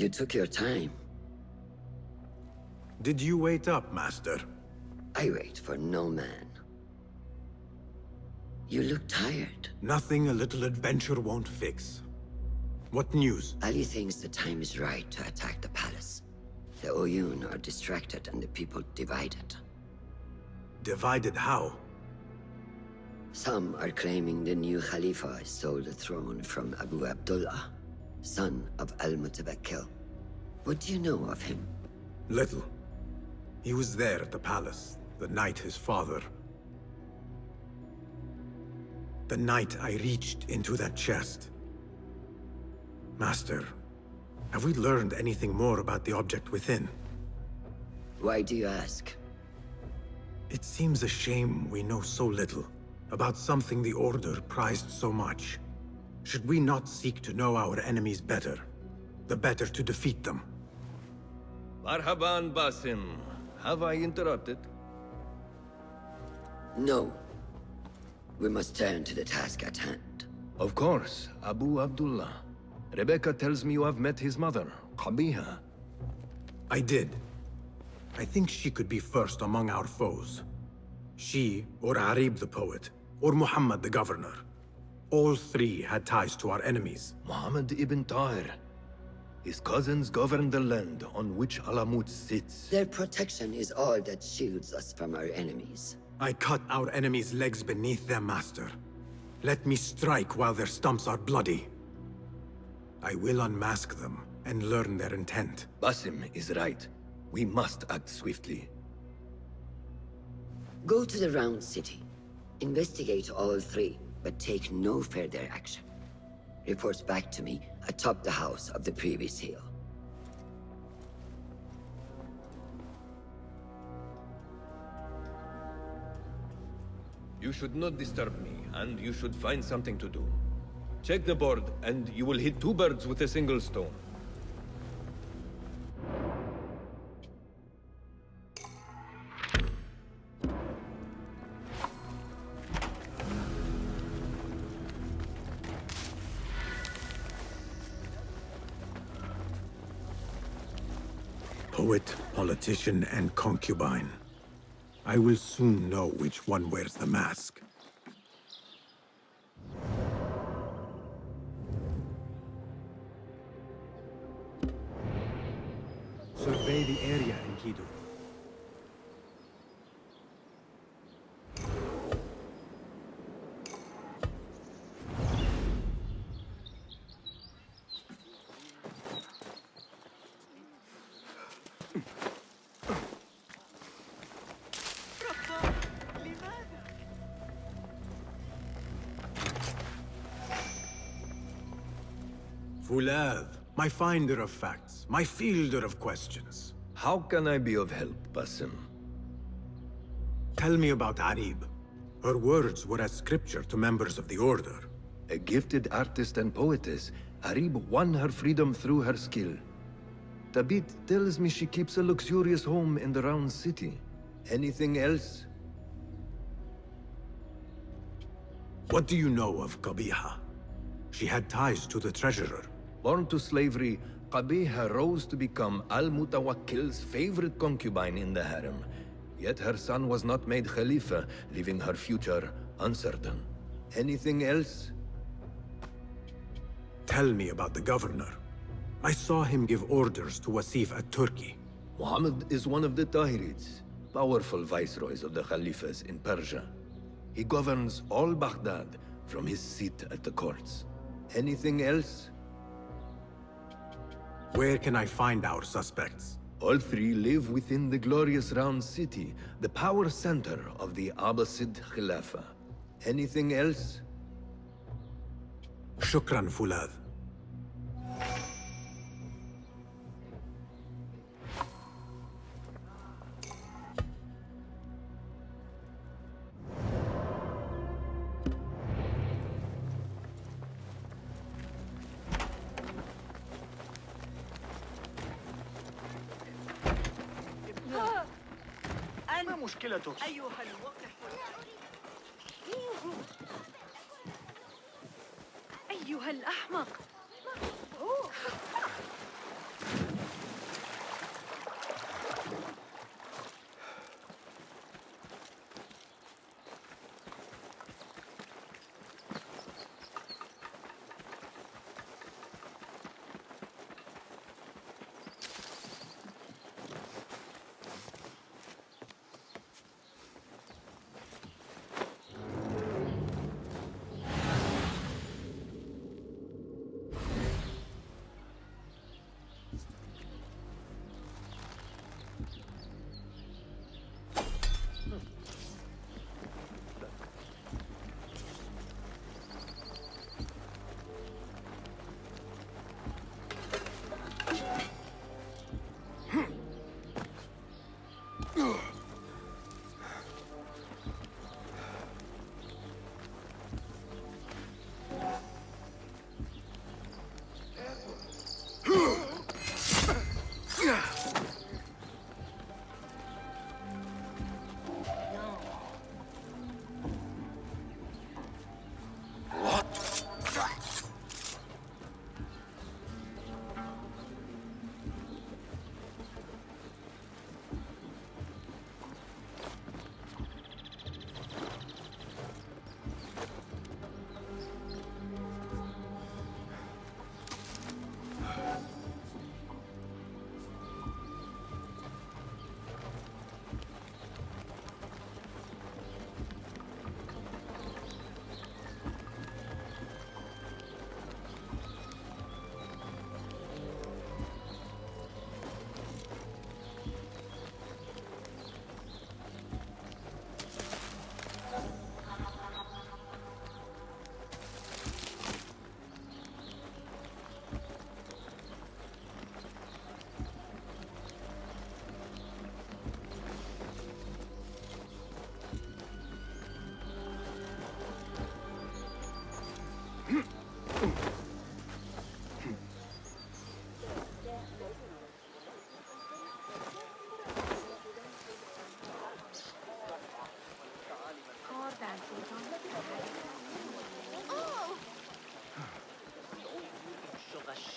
You took your time. Did you wait up, Master? I wait for no man. You look tired. Nothing a little adventure won't fix. What news? Ali thinks the time is right to attack the palace. The Oyun are distracted and the people divided. Divided how? Some are claiming the new Khalifa stole the throne from Abu Abdullah, son of Al-Mutawakkil. What do you know of him? Little. He was there at the palace, the night his father... The night I reached into that chest. Master, have we learned anything more about the object within? Why do you ask? It seems a shame we know so little about something the Order prized so much. Should we not seek to know our enemies better, the better to defeat them? Marhaban, Basim. Have I interrupted? No. We must turn to the task at hand. Of course, Abu Abdullah. Rebecca tells me you have met his mother, Qabiha. I did. I think she could be first among our foes. She, or Arib the poet, or Muhammad the governor. All three had ties to our enemies. Muhammad ibn Tahir. His cousins govern the land on which Alamut sits. Their protection is all that shields us from our enemies. I cut our enemies' legs beneath them, Master. Let me strike while their stumps are bloody. I will unmask them and learn their intent. Basim is right. We must act swiftly. Go to the Round City. Investigate all three, but take no further action. Reports back to me atop the house of the previous hill. You should not disturb me, and you should find something to do. Check the board, and you will hit two birds with a single stone. Poet, politician, and concubine. I will soon know which one wears the mask. Survey the area, Enkidu. Fulav, my finder of facts, my fielder of questions. How can I be of help, Basim? Tell me about Arib. Her words were as scripture to members of the Order. A gifted artist and poetess, Arib won her freedom through her skill. Tabit tells me she keeps a luxurious home in the Round City. Anything else? What do you know of Qabiha? She had ties to the treasurer. Born to slavery, Qabiha rose to become Al-Mutawakkil's favorite concubine in the harem. Yet her son was not made Khalifa, leaving her future uncertain. Anything else? Tell me about the governor. I saw him give orders to Wasif at Turkey. Muhammad is one of the Tahirids, powerful viceroys of the Khalifas in Persia. He governs all Baghdad from his seat at the courts. Anything else? Where can I find our suspects? All three live within the glorious Round City, the power center of the Abbasid Khilafah. Anything else? Shukran, Fulad. ما مشكلتك؟ أيها الوقح أيها الأحمق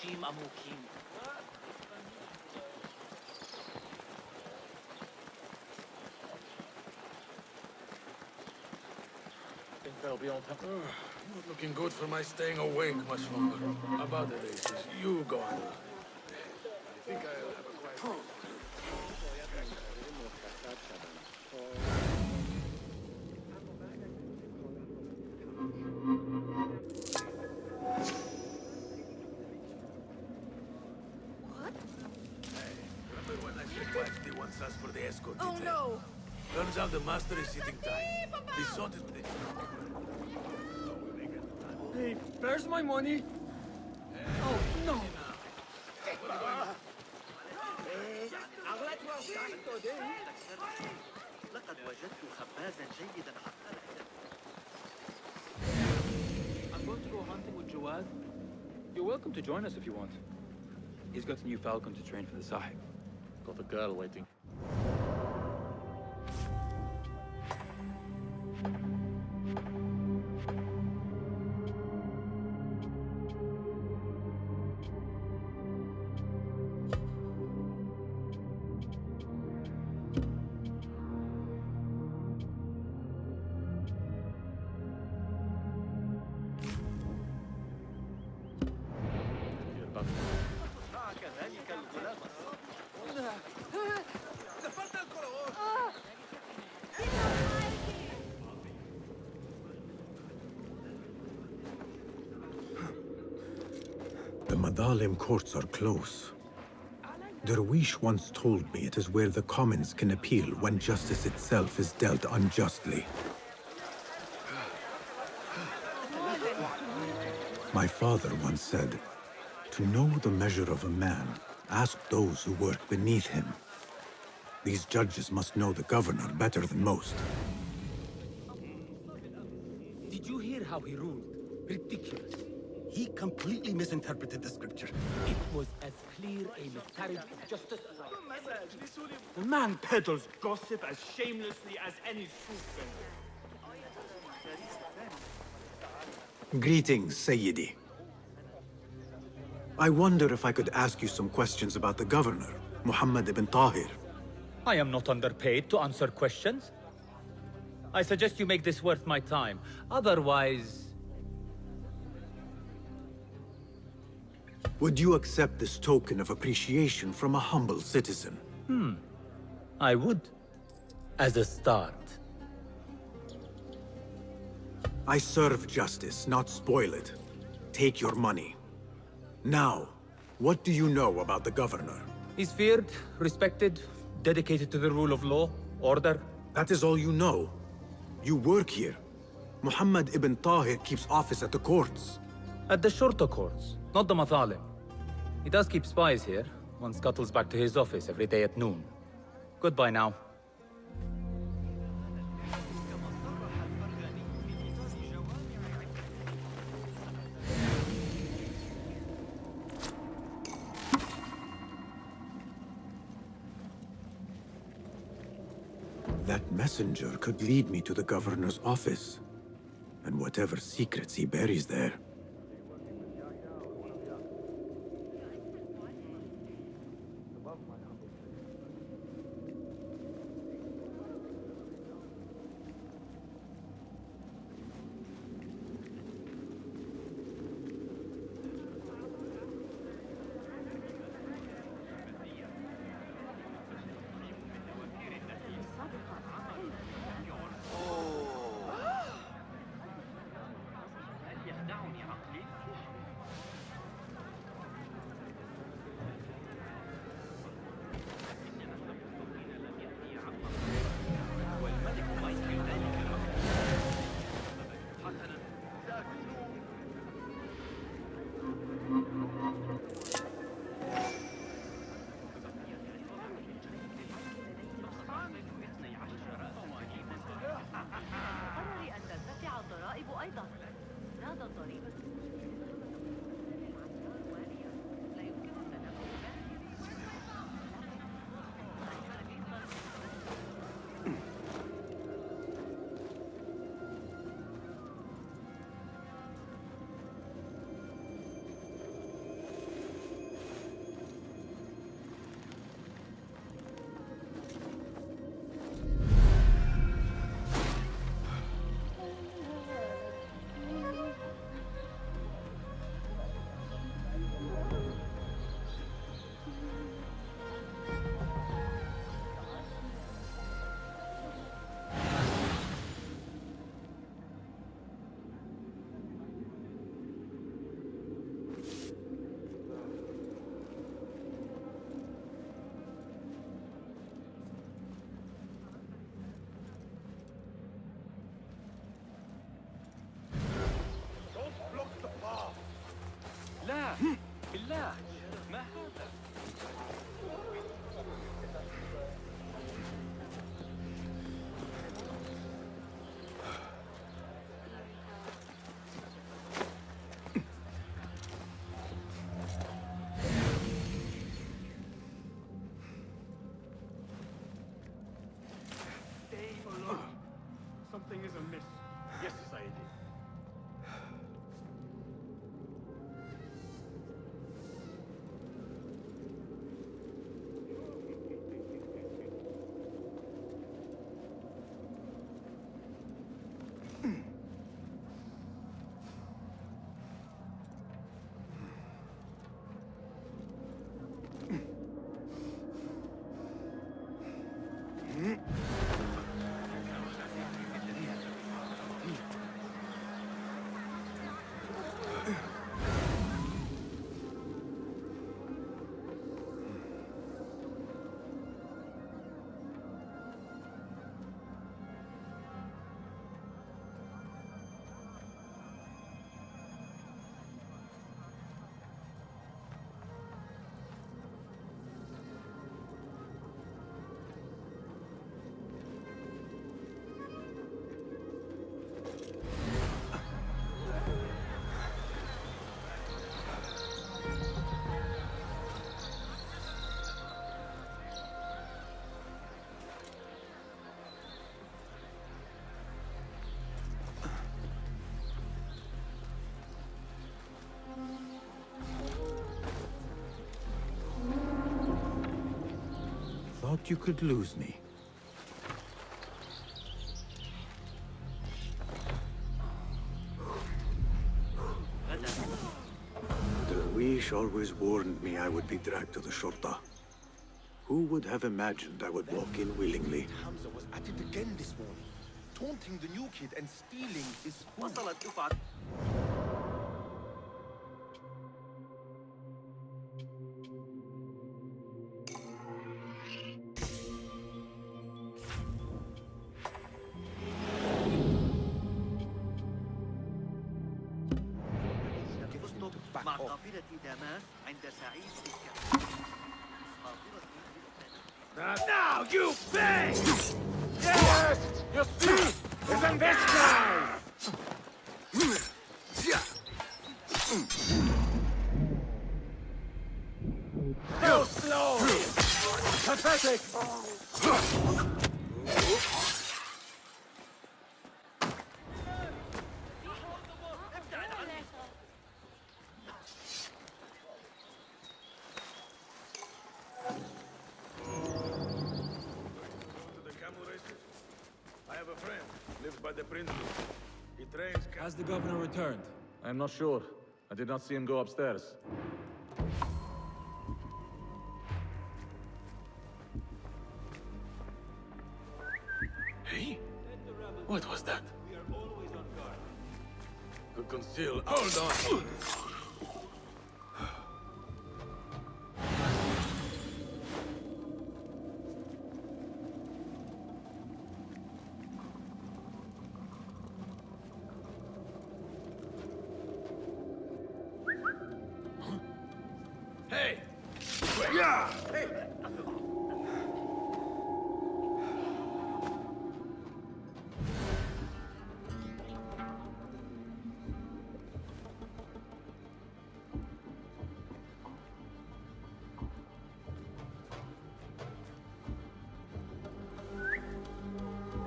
Think they'll be on time. Not looking good for my staying awake much longer. About the races, you go on. I think I'll have a quiet. Remember when I said Wifey wants us for the escort detail? Oh no! Turns out the master is sitting tight. He sorted the... Hey, where's my money? Oh, no! I'm going to go hunting with Jawad. You're welcome to join us if you want. He's got a new falcon to train for the Sahib. Got a girl waiting. The Madalim courts are close. Derwish once told me it is where the commons can appeal when justice itself is dealt unjustly. My father once said, "To know the measure of a man, ask those who work beneath him." These judges must know the governor better than most. Did you hear how he ruled? Ridiculous. He completely misinterpreted the scripture. It was as clear a miscarriage of justice as I... The man peddles gossip as shamelessly as any soup vendor. Greetings, Sayyidi. I wonder if I could ask you some questions about the governor, Muhammad ibn Tahir. I am not underpaid to answer questions. I suggest you make this worth my time. Otherwise... Would you accept this token of appreciation from a humble citizen? I would. As a start. I serve justice, not spoil it. Take your money. Now, what do you know about the governor? He's feared, respected, dedicated to the rule of law, order. That is all you know. You work here. Muhammad ibn Tahir keeps office at the courts. At the shorter courts, not the Mathalim. He does keep spies here. One scuttles back to his office every day at noon. Goodbye now. That messenger could lead me to the governor's office, and whatever secrets he buries there. hoped you could lose me. Darwish always warned me I would be dragged to the Shorta. Who would have imagined I would walk in willingly? Hamza was at it again this morning, taunting the new kid and stealing his food. مع قافلة دماء عند سعيد Now you pay! Yes! You see? Isn't this nice? So slow! Pathetic! Has the governor returned? I'm not sure. I did not see him go upstairs. Hey? What was that? To conceal. Hold on! Hey! Yeah! Hey!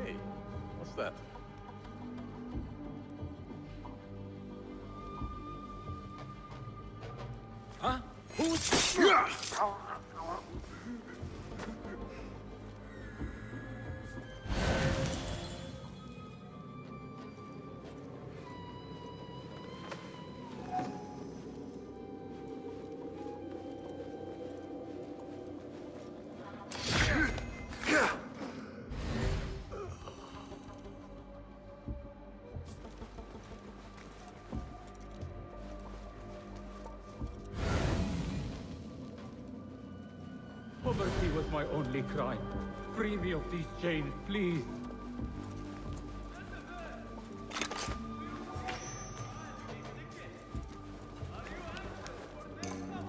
Hey, what's that? Huh? Who's... Poverty was my only crime. Free me of these chains, please.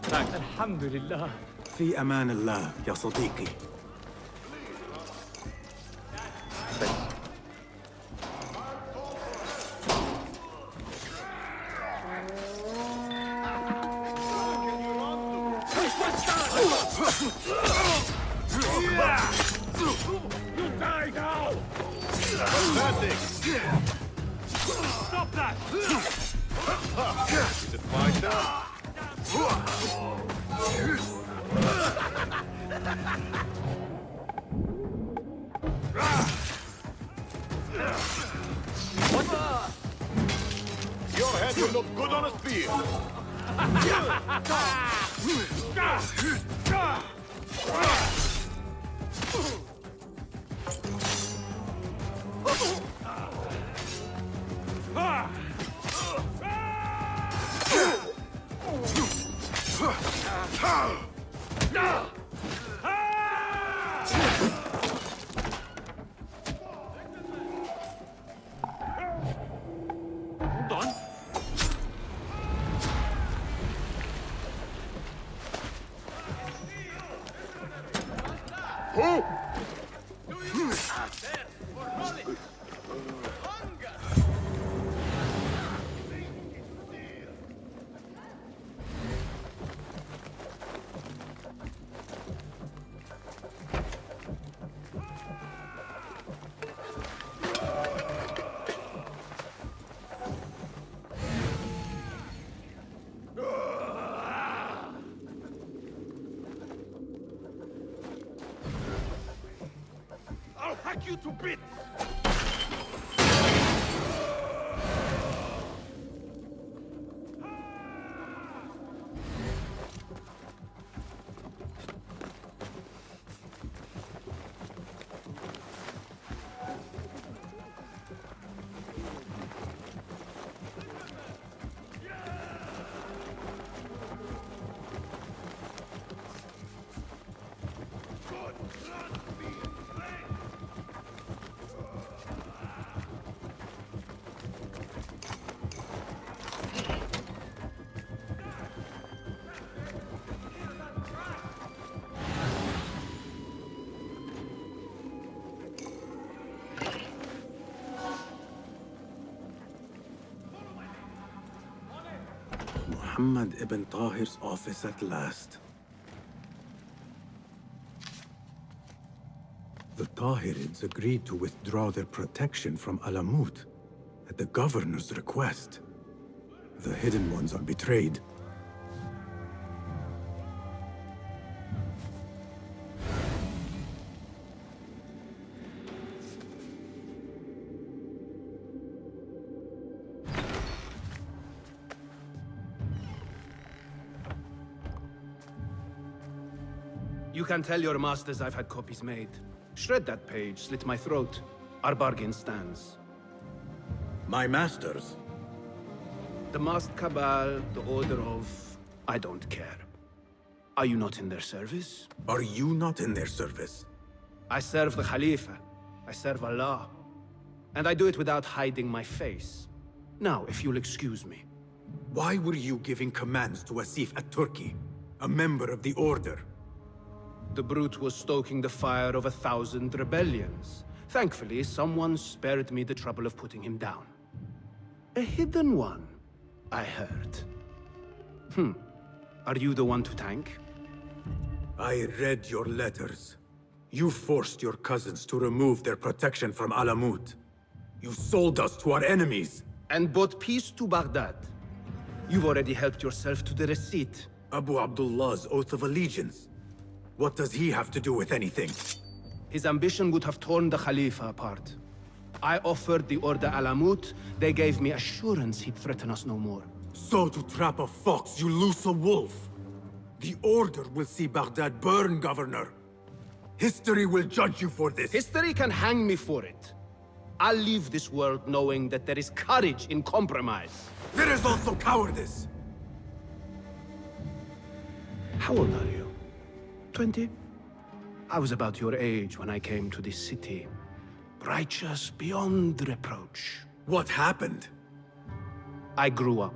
Thanks. Alhamdulillah. في أمان الله يا صديقي. You die now! Fantastic! Stop that! Is it my turn? Your head will look good on a spear. Hold on. Who? you to bits! Muhammad ibn Tahir's office at last. The Tahirids agreed to withdraw their protection from Alamut at the governor's request. The Hidden Ones are betrayed. You can tell your masters I've had copies made. Shred that page, slit my throat. Our bargain stands. My masters? The masked cabal, the order of... I don't care. Are you not in their service? Are you not in their service? I serve the Khalifa. I serve Allah. And I do it without hiding my face. Now, if you'll excuse me. Why were you giving commands to Asif at-Turki, a member of the Order? The brute was stoking the fire of 1,000 rebellions. Thankfully, someone spared me the trouble of putting him down. A hidden one, I heard. Are you the one to thank? I read your letters. You forced your cousins to remove their protection from Alamut. You sold us to our enemies. And brought peace to Baghdad. You've already helped yourself to the receipt. Abu Abdullah's oath of allegiance. What does he have to do with anything? His ambition would have torn the Khalifa apart. I offered the Order Alamut. They gave me assurance he'd threaten us no more. So to trap a fox, you loose a wolf. The Order will see Baghdad burn, Governor. History will judge you for this. History can hang me for it. I'll leave this world knowing that there is courage in compromise. There is also cowardice. How old are you? 20? I was about your age when I came to this city. Righteous beyond reproach. What happened? I grew up.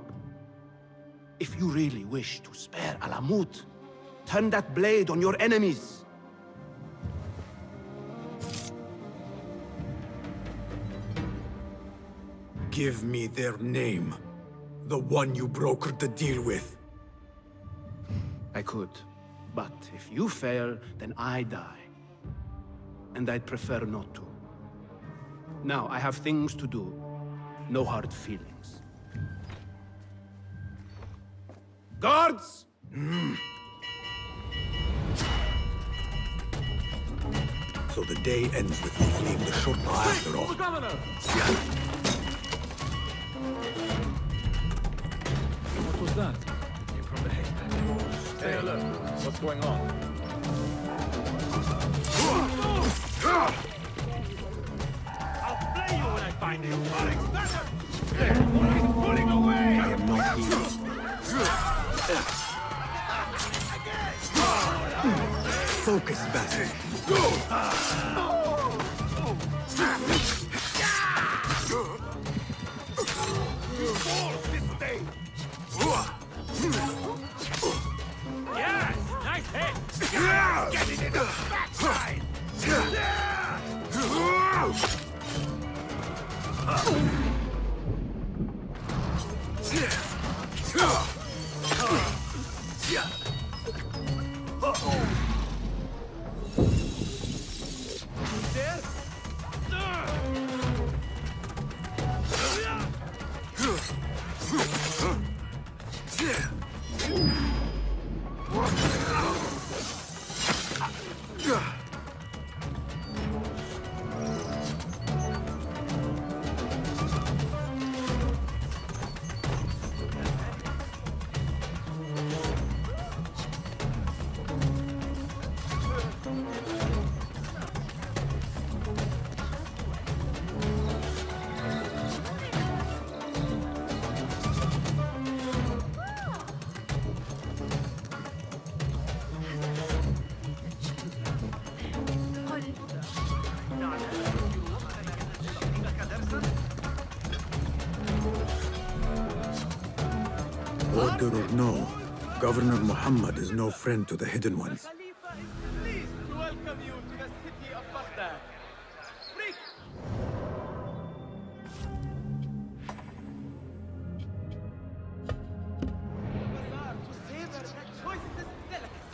If you really wish to spare Alamut, turn that blade on your enemies. Give me their name. The one you brokered the deal with. I could. But if you fail, then I die. And I'd prefer not to. Now, I have things to do. No hard feelings. Guards! So the day ends with me fleeing the Shurta after all. Governor! What was that? Came from the haystack. Stay alert. What's going on? I'll flay you when I find you! Pulling away! I am not here. Focus, bastard. Yes! Nice hit! Get it in the backside! Order or no, Governor Muhammad is no friend to the Hidden Ones. Khalifa is pleased to welcome you to the city of Baghdad. Freak! Bazaar to savor the choicest delicacies.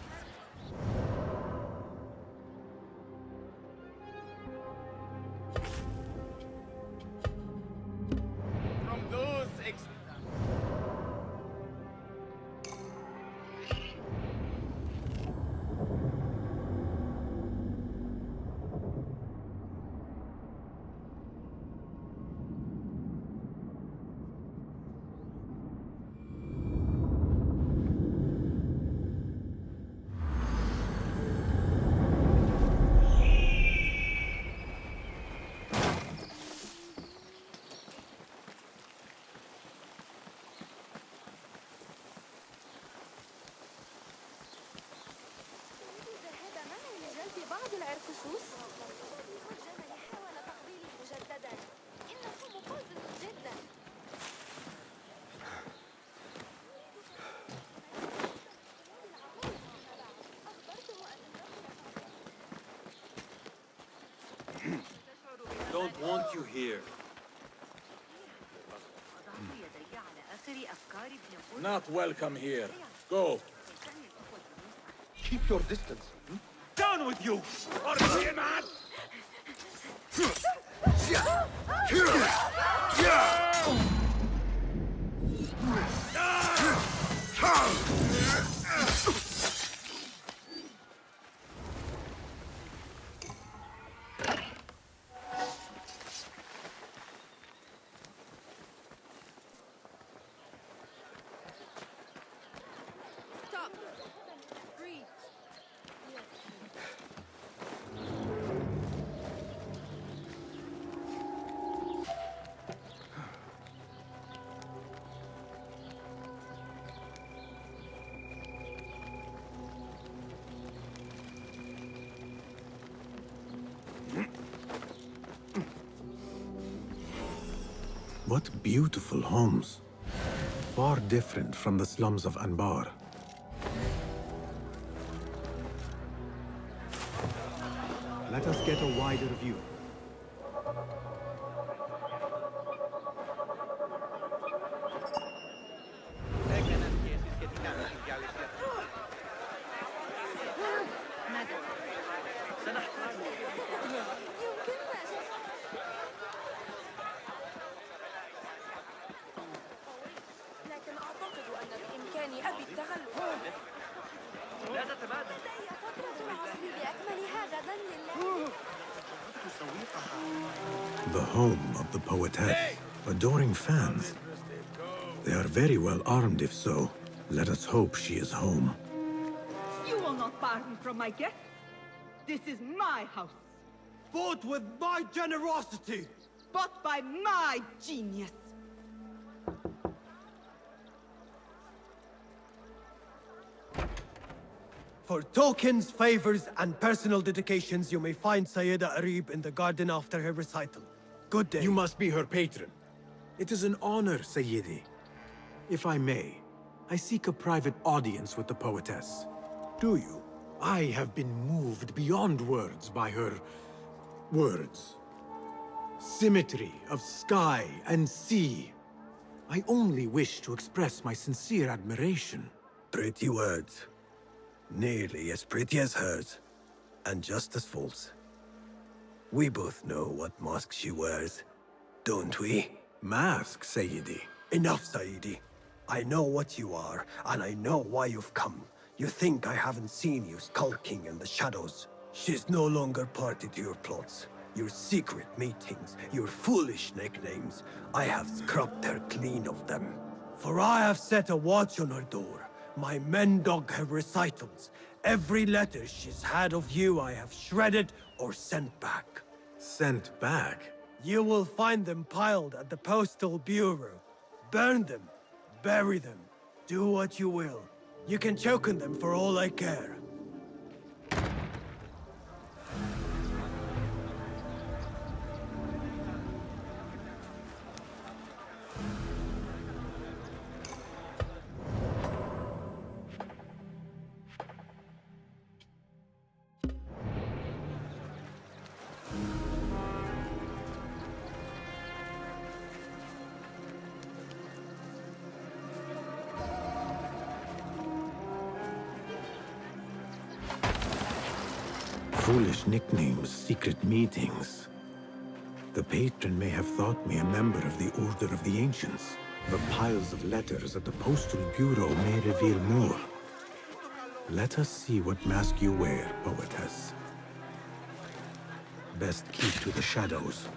From those ذهب معي لجلب بعض العرقسوس. الجمل حاول تقبيلي مجددا. إنه مقزز جدا. don't want you here. Not welcome here. Go. Keep your distance. Down with you! Man! Stop. Breathe. What beautiful homes. Far different from the slums of Anbar. Let us get a wider view. لكن أعتقد أن بإمكان أبي التغلب. لا تتبادل. هي فترة العصر بأكملها غدا لله. The home of the poetess. Adoring fans. They are very well armed if so. Let us hope she is home. You will not bar me from my guest. This is my house. Vote with my generosity! But by my genius. For tokens, favors, and personal dedications, you may find Sayyida Arib in the garden after her recital. Good day. You must be her patron. It is an honor, Sayyidi. If I may, I seek a private audience with the poetess. Do you? I have been moved beyond words by her words. Symmetry of sky and sea. I only wish to express my sincere admiration. Pretty words. Nearly as pretty as hers, and just as false. We both know what mask she wears, don't we? Mask, Sayyidi. Enough, Sayyidi. I know what you are, and I know why you've come. You think I haven't seen you skulking in the shadows. She's no longer party to your plots. Your secret meetings, your foolish nicknames. I have scrubbed her clean of them. For I have set a watch on her door. My men dog her recitals. Every letter she's had of you I have shredded or sent back. Sent back? You will find them piled at the Postal Bureau. Burn them. Bury them. Do what you will. You can choke on them for all I care. Foolish nicknames, secret meetings. The patron may have thought me a member of the Order of the Ancients. The piles of letters at the Postal Bureau may reveal more. Let us see what mask you wear, poetess. Best keep to the shadows.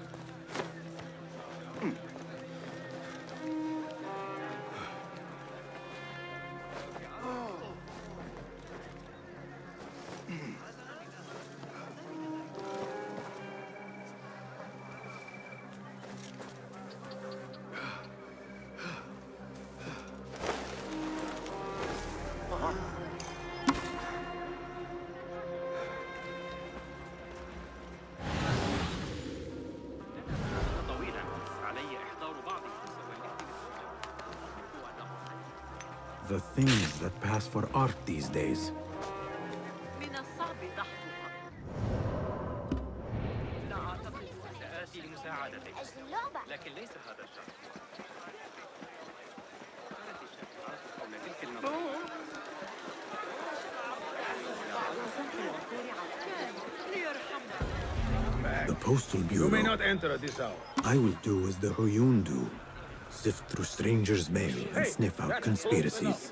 The things that pass for art these days. من الصعب ضحكها. لا أعتقد سآتي لمساعدتك، لكن ليس هذا الشرط. كانت الشائعات حول تلك المنطقة. The Postal Bureau. You may not enter at this hour. I will do as the Huyun do. Sift through strangers' mail and sniff out conspiracies.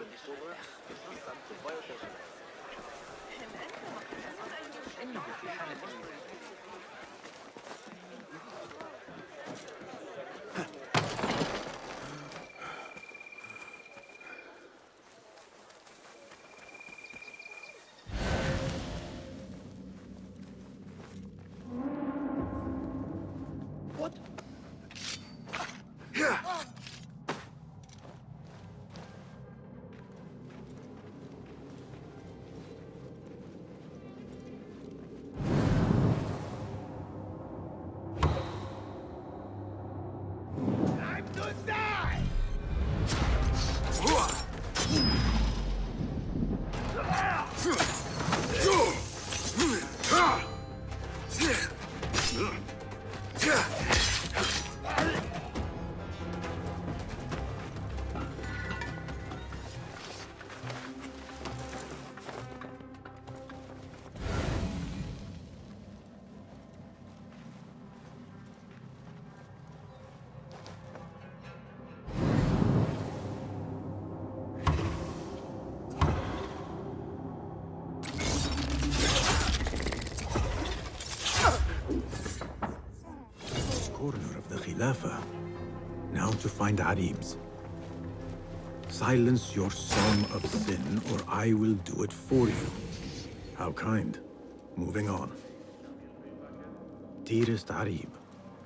Corner of the Khilafah. Now to find Aribs. Silence your song of sin, or I will do it for you. How kind. Moving on. Dearest Arib,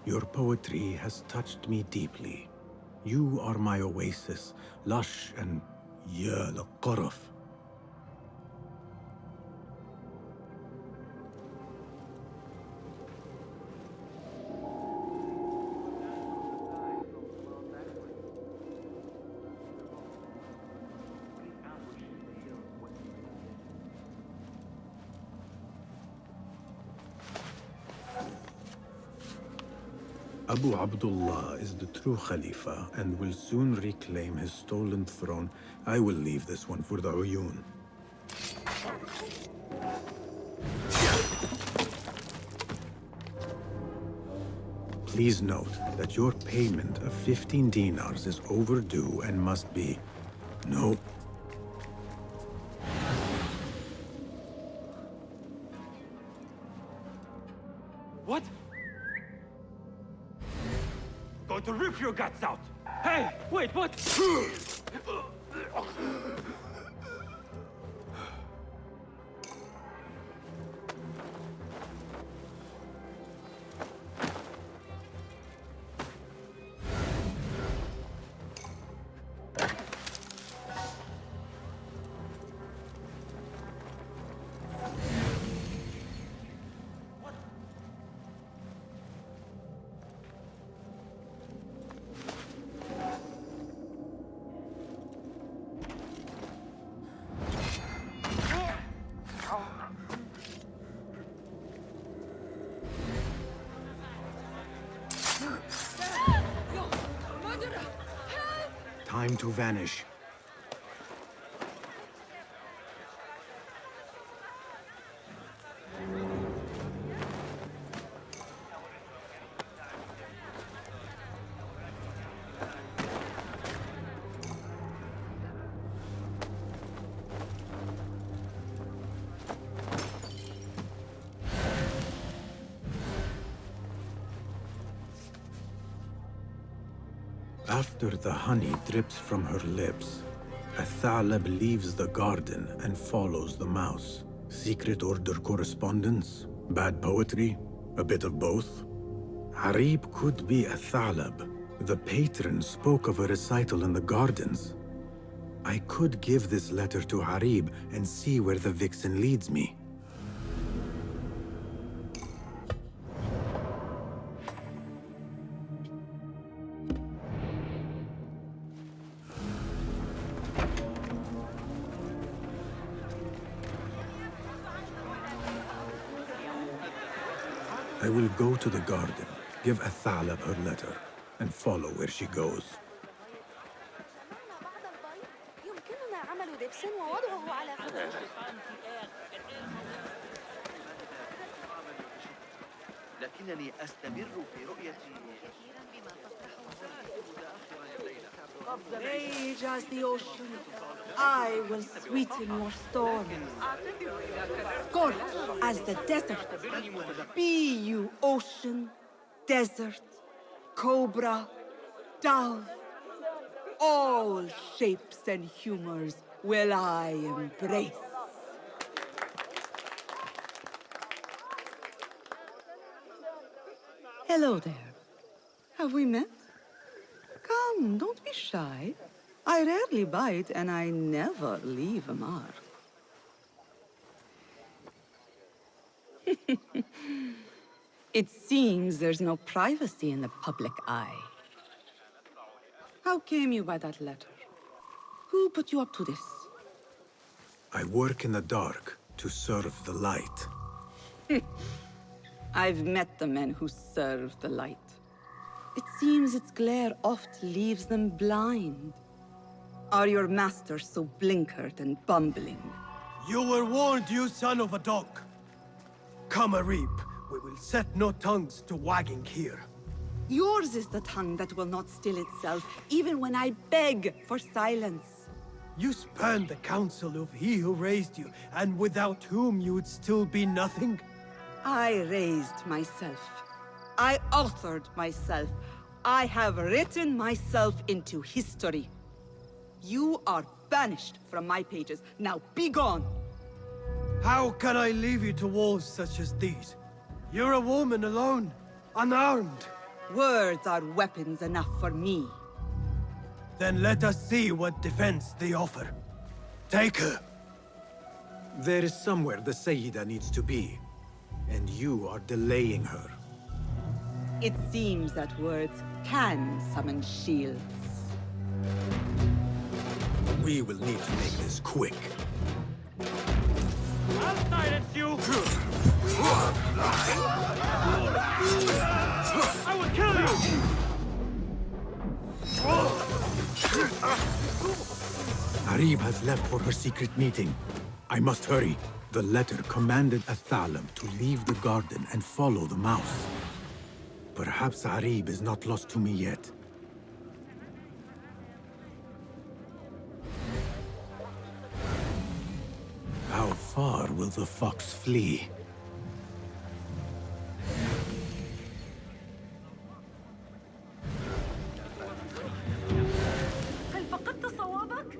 your poetry has touched me deeply. You are my oasis, lush and ya al-qaraf. Abu Abdullah is the true Khalifa and will soon reclaim his stolen throne. I will leave this one for the Uyun. Please note that your payment of 15 dinars is overdue and must be... No. What? Going to rip your guts out! Hey, wait, what? Time to vanish. After the honey drips from her lips, a Thalib leaves the garden and follows the mouse. Secret Order correspondence? Bad poetry? A bit of both? Harib could be a Thalib. The patron spoke of a recital in the gardens. I could give this letter to Harib and see where the vixen leads me. I will go to the garden, give a Thalib her letter, and follow where she goes. يمكننا عمل دبس ووضعه على لكنني أستمر في رؤيتي Rage as the ocean, I will sweeten your storm. Scorch as the desert. Be you ocean, desert, cobra, dove. All shapes and humors will I embrace. Hello there. Have we met? Come, don't be shy. I rarely bite and I never leave a mark. It seems there's no privacy in the public eye. How came you by that letter? Who put you up to this? I work in the dark to serve the light. I've met the men who serve the light. It seems its glare oft leaves them blind. Are your masters so blinkered and bumbling? You were warned, you son of a dog. Come, Arib. We will set no tongues to wagging here. Yours is the tongue that will not still itself, even when I beg for silence. You spurn the counsel of he who raised you, and without whom you would still be nothing. I raised myself. I authored myself. I have written myself into history. You are banished from my pages. Now be gone! How can I leave you to wolves such as these? You're a woman alone, unarmed. Words are weapons enough for me. Then let us see what defense they offer. Take her. There is somewhere the Sayyida needs to be, and you are delaying her. It seems that words can summon shields. We will need to make this quick. I'll silence you! I will kill you! Harib has left for her secret meeting. I must hurry. The letter commanded a Thalib to leave the garden and follow the mouse. Perhaps Harib is not lost to me yet. How far will the fox flee? هل فقدت صوابك؟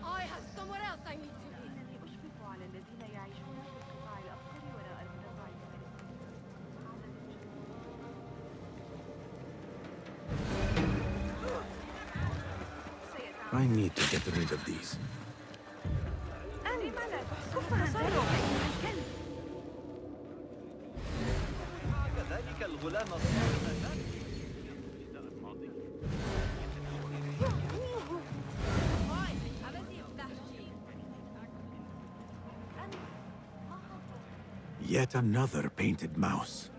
I have somewhere else I need to be. أشفق على الذين يعيشون في القطاع الأخضر وراء المربع I need to get rid of these. كذلك الغلام Yet another painted mouse.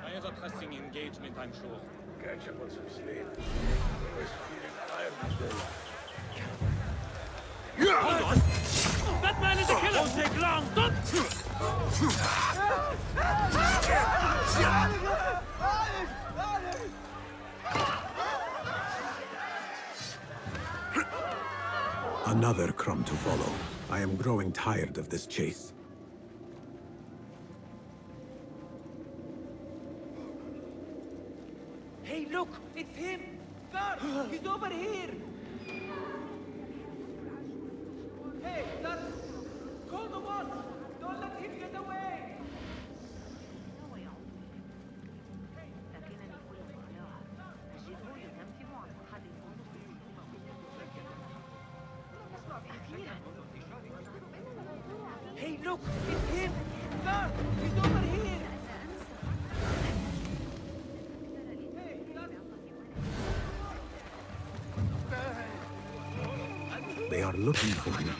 I have a pressing engagement, I'm sure. Catch up on some sleep. Always feeling tired these days. Hold on! That man is a killer! Won't take long! Don't! Another crumb to follow. I am growing tired of this chase. Hey, look! It's him! Guard! He's over here! Hey, that's... Call the watch! Don't let him get away! Hey, look! It's him! Guard! He's over here! They are looking for me.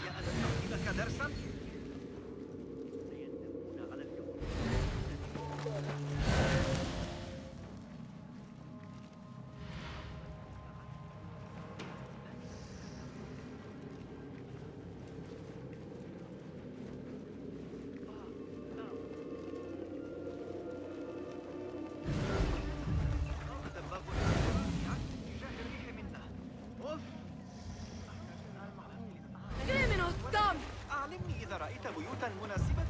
أعلمني إذا رأيت بيوتا مناسبة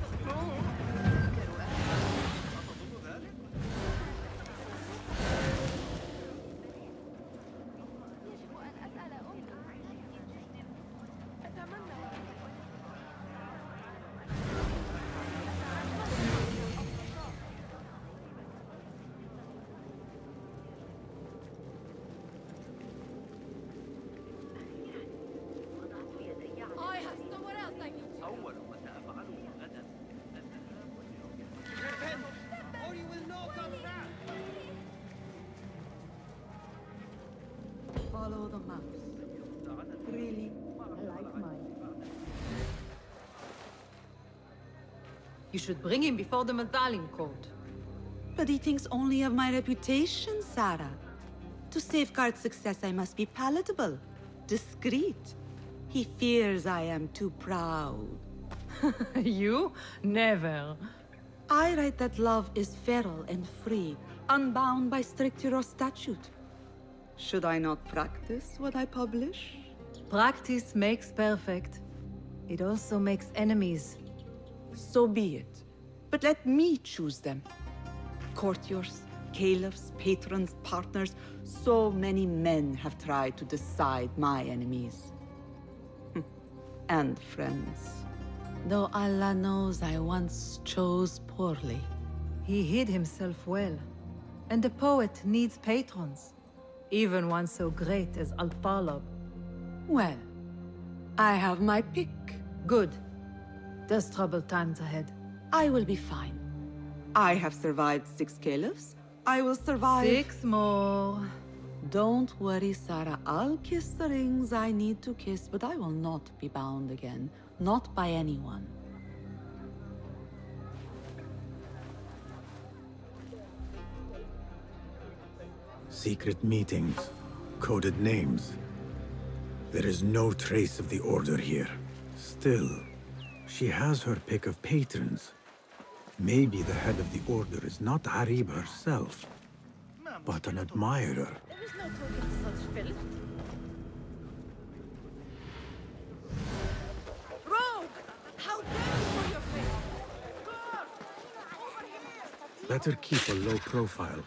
Follow the mouse. Really? I like mine. You should bring him before the Mathalim court. But he thinks only of my reputation, Sarah. To safeguard success, I must be palatable, discreet. He fears I am too proud. You? Never. I write that love is feral and free, unbound by stricture or statute. Should I not practice what I publish? Practice makes perfect. It also makes enemies. So be it. But let me choose them. Courtiers, caliphs, patrons, partners. So many men have tried to decide my enemies. And friends. Though Allah knows I once chose poorly. He hid himself well. And the poet needs patrons. Even one so great as Al-Talab. Well, I have my pick. Good. There's troubled times ahead. I will be fine. I have survived 6 caliphs. I will survive... 6 more. Don't worry, Sarah. I'll kiss the rings I need to kiss, but I will not be bound again. Not by anyone. Secret meetings, coded names. There is no trace of the Order here. Still, she has her pick of patrons. Maybe the head of the Order is not Arib herself, but an admirer. There is no token to such filth. Rogue! How dare you show your face? God! Over here! Better keep a low profile.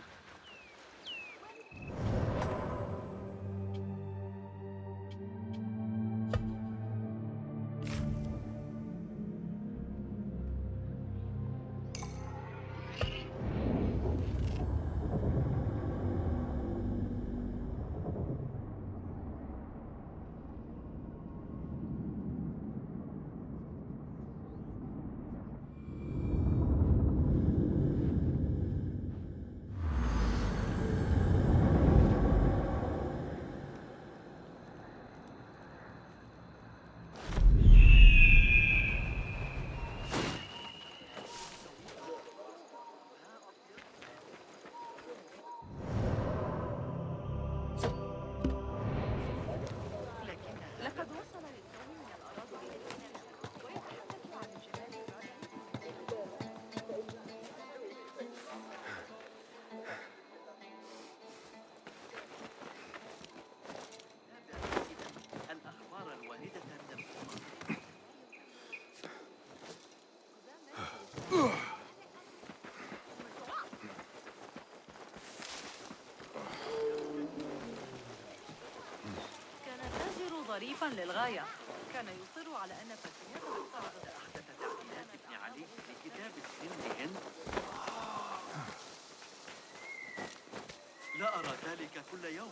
ظريفا للغاية. كان يصر على أن فتياته تعرض أحدث تعديلات ابن علي لكتاب السن هند. لا أرى ذلك كل يوم.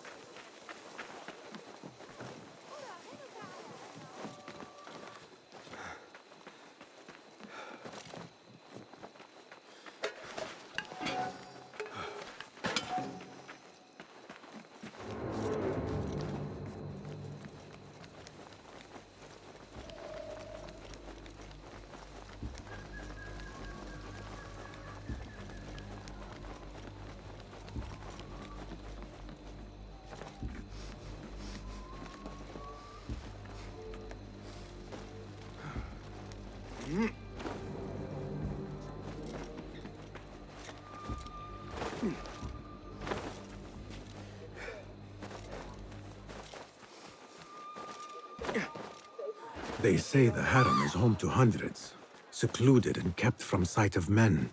They say the harem is home to hundreds, secluded and kept from sight of men.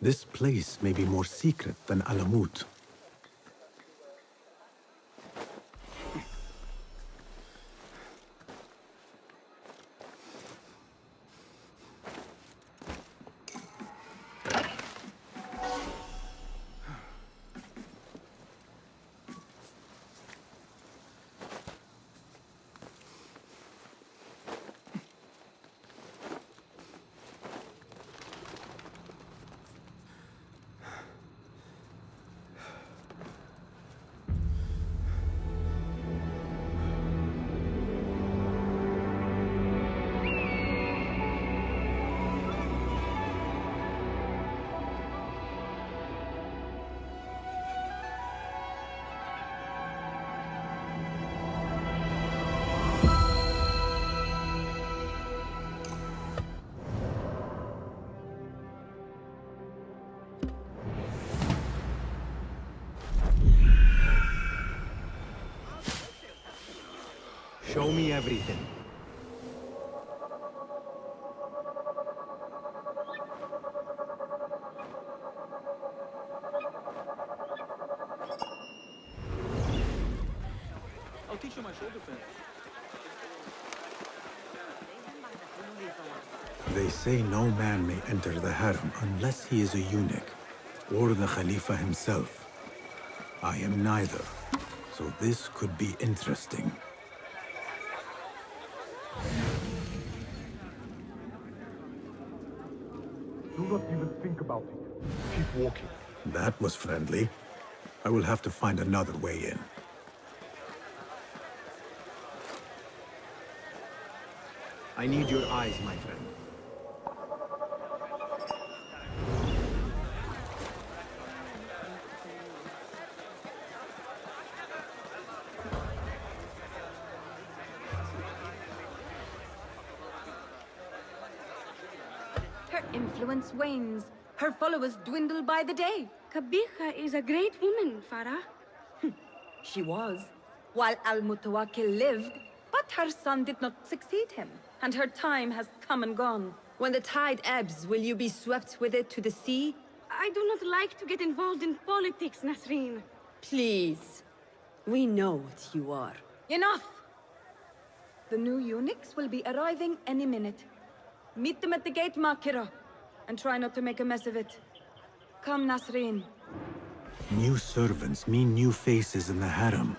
This place may be more secret than Alamut. Show me everything. I'll teach you my shoulder pin. They say no man may enter the harem unless he is a eunuch, or the Khalifa himself. I am neither, so this could be interesting. Do not even think about it. Keep walking. That was friendly. I will have to find another way in. I need your eyes, my friend. Her influence wanes. Her followers dwindle by the day. Kabiha is a great woman, Farah. She was, while Al-Mutawakkil lived, but her son did not succeed him, and her time has come and gone. When the tide ebbs, will you be swept with it to the sea? I do not like to get involved in politics, Nasreen. Please. We know what you are. Enough! The new eunuchs will be arriving any minute. Meet them at the gate, Makira, and try not to make a mess of it. Come, Nasreen. New servants mean new faces in the harem.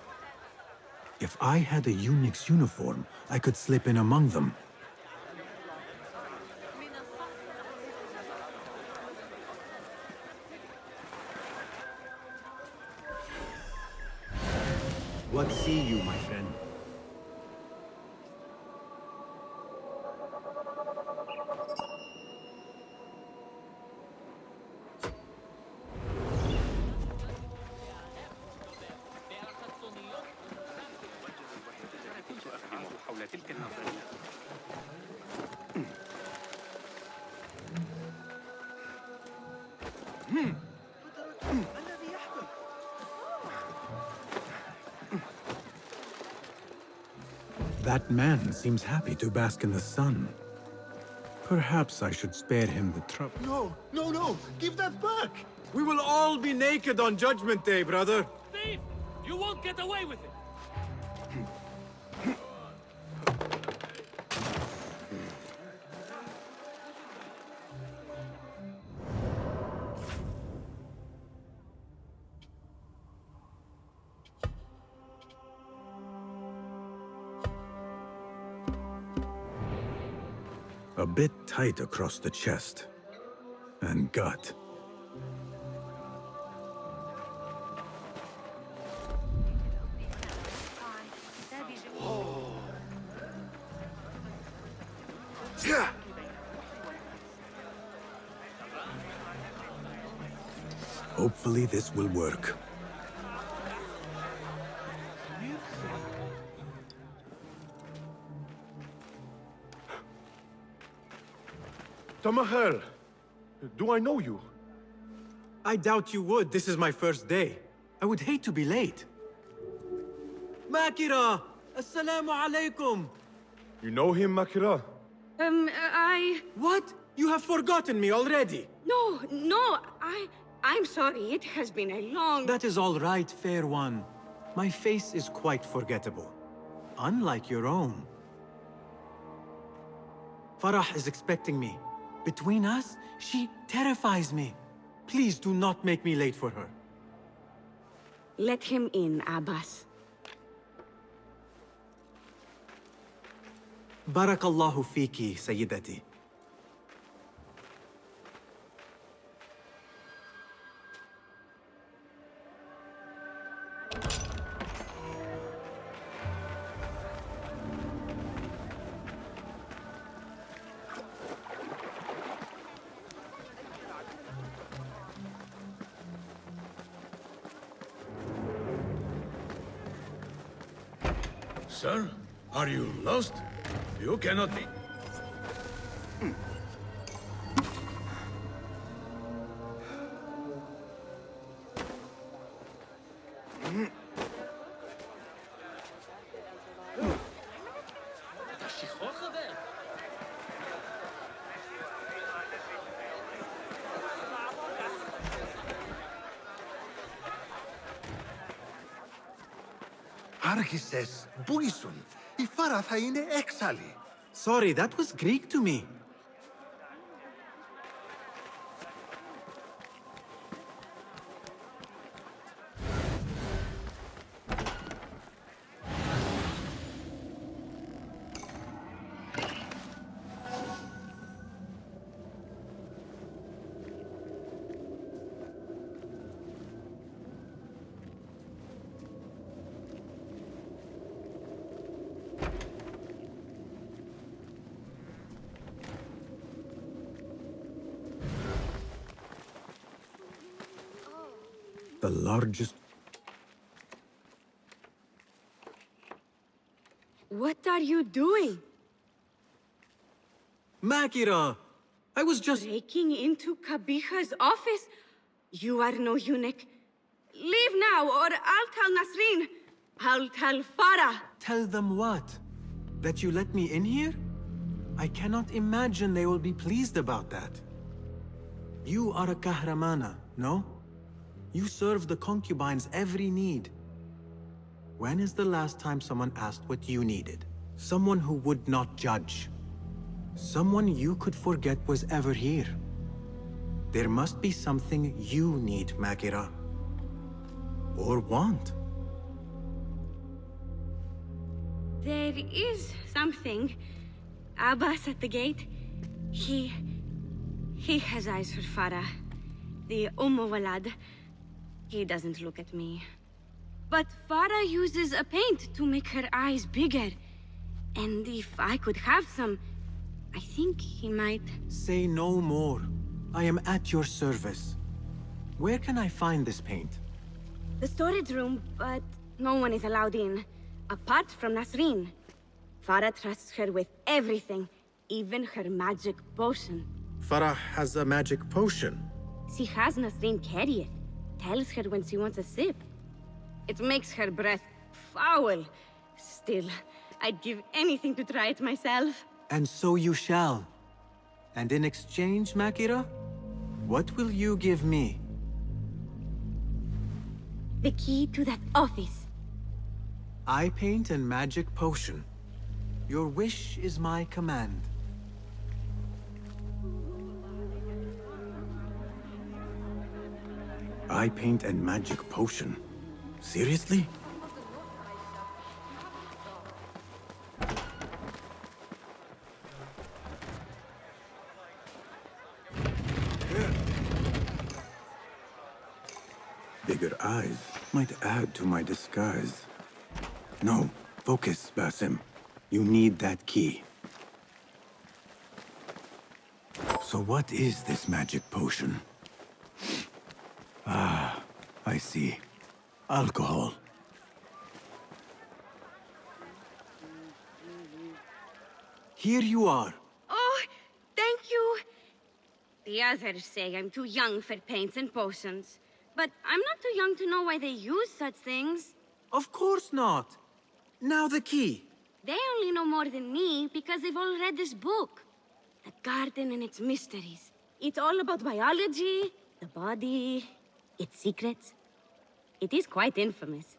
If I had a eunuch's uniform, I could slip in among them. What see you, my friend? That man seems happy to bask in the sun. Perhaps I should spare him the trouble. No, no, no! Give that back! We will all be naked on Judgment Day, brother. Thief! You won't get away with it! A bit tight across the chest and gut. Hopefully this will work. Tamahel, do I know you? I doubt you would. This is my first day. I would hate to be late. Makira! Assalamu alaikum! You know him, Makira? What? You have forgotten me already! No, I'm sorry. It has been a long... That is all right, fair one. My face is quite forgettable. Unlike your own. Farah is expecting me. Between us, she terrifies me. Please do not make me late for her. Let him in, Abbas. Barakallahu fiki, Sayyidati. Sir, are you lost? You cannot be... Άρχισες, πού ήσουν? Η Φάρα θα είναι έξαλλη. Sorry, that was Greek to me. The largest... What are you doing? Makira! I was just... Breaking into Kabiha's office? You are no eunuch. Leave now, or I'll tell Nasreen. I'll tell Farah. Tell them what? That you let me in here? I cannot imagine they will be pleased about that. You are a kahramana, no? You serve the concubines every need. When is the last time someone asked what you needed? Someone who would not judge. Someone you could forget was ever here. There must be something you need, Makira. Or want. There is something. Abbas at the gate. He has eyes for Farah. The Walad. He doesn't look at me. But Farah uses a paint to make her eyes bigger. And if I could have some, I think he might... Say no more. I am at your service. Where can I find this paint? The storage room, but no one is allowed in. Apart from Nasreen. Farah trusts her with everything, even her magic potion. Farah has a magic potion. She has Nasreen carry it. Tells her when she wants a sip. It makes her breath foul. Still, I'd give anything to try it myself. And so you shall. And in exchange, Makira, what will you give me? The key to that office. Eye paint and magic potion. Your wish is my command. Eye paint and magic potion. Seriously? bigger eyes might add to my disguise. No, focus, Basim. You need that key. So what is this magic potion? Ah, I see. Alcohol. Here you are. Oh, thank you. The others say I'm too young for paints and potions. But I'm not too young to know why they use such things. Of course not. Now the key. They only know more than me because they've all read this book. The garden and its mysteries. It's all about biology, the body, its secrets. It is quite infamous.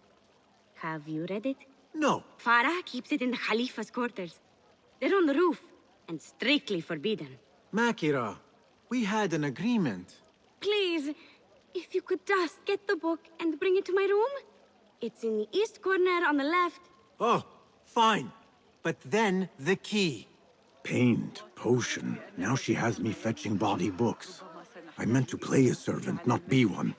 Have you read it? No. Farah keeps it in the Khalifa's quarters. They're on the roof, and strictly forbidden. Makira, we had an agreement. Please, if you could just get the book and bring it to my room? It's in the east corner on the left. Oh, fine. But then the key. Paint, potion. Now she has me fetching body books. I meant to play a servant, not be one.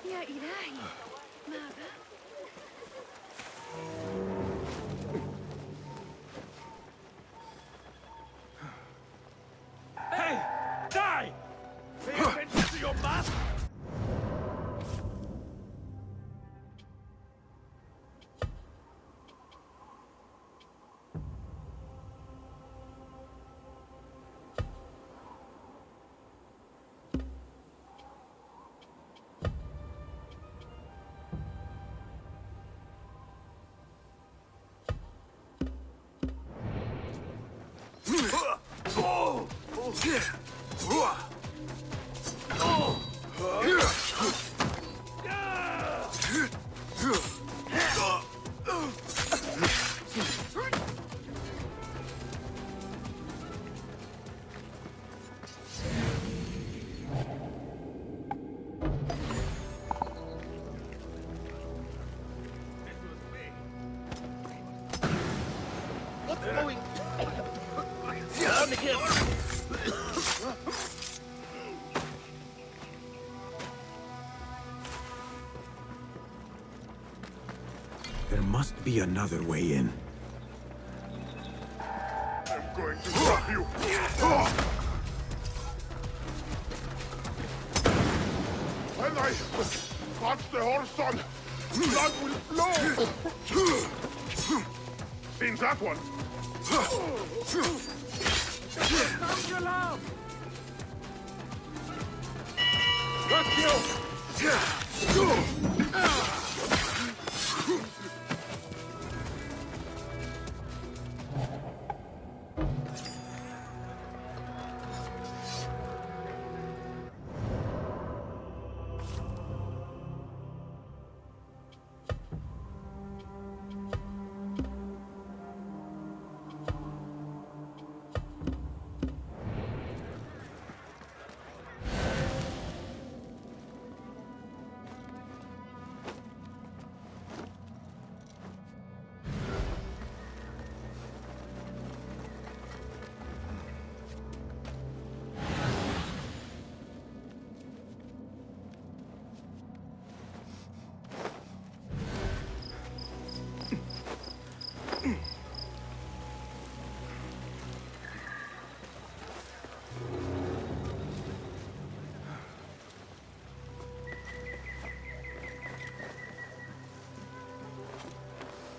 يا إلهي ماذا؟ Hey! Die! Pay attention to your mask! What's going on again? There must be another way in. I'm going to drop you. When I touch the horse on, blood will flow. Seen that one? Sound your alarm! Got you!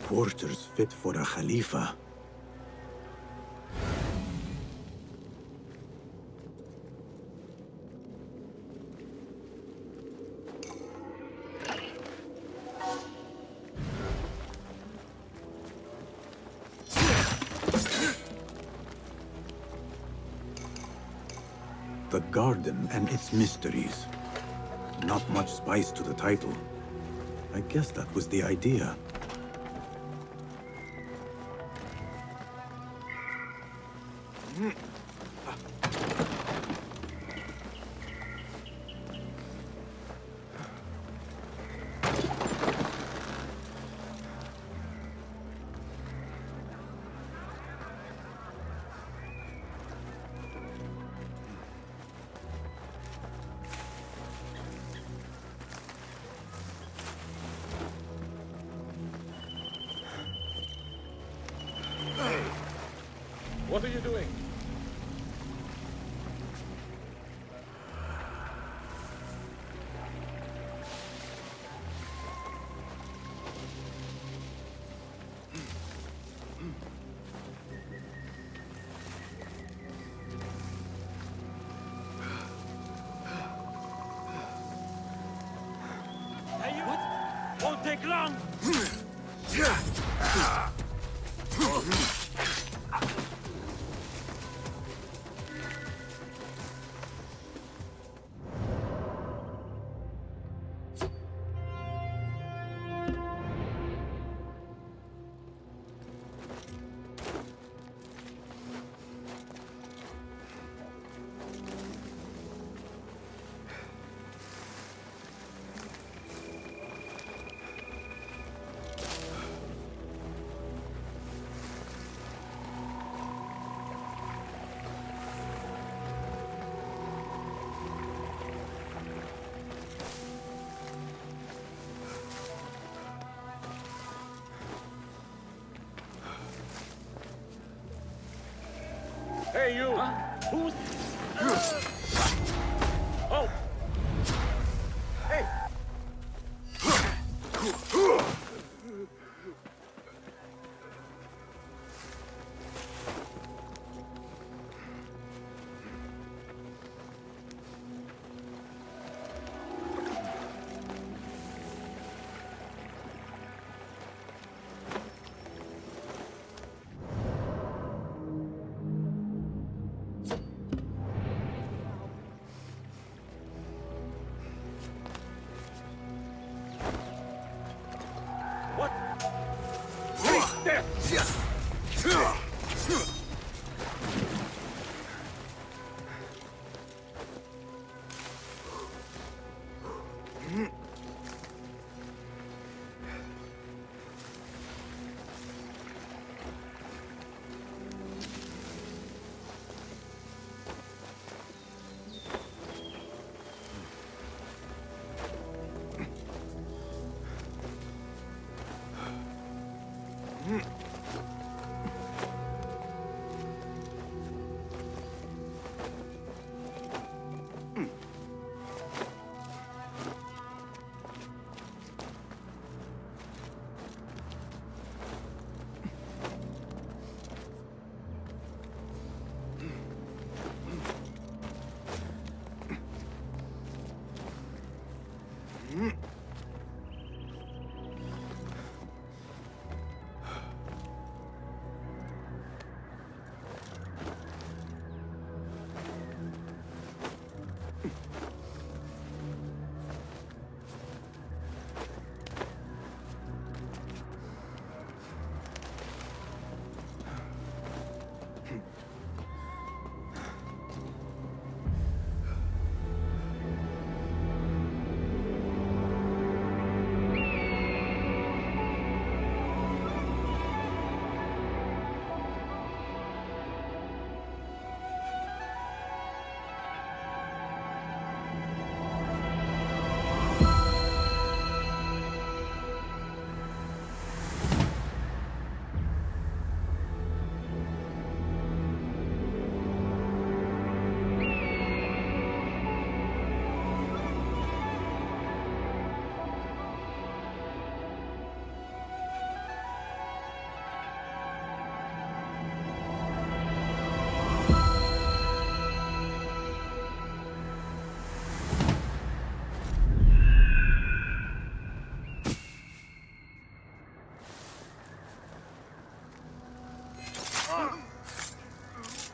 Quarters fit for a Khalifa. The garden and its mysteries. Not much spice to the title. I guess that was the idea. What are you doing? Hey, you! Won't take long! Hey, you! Who's... Oh! Hey! What? Wait there!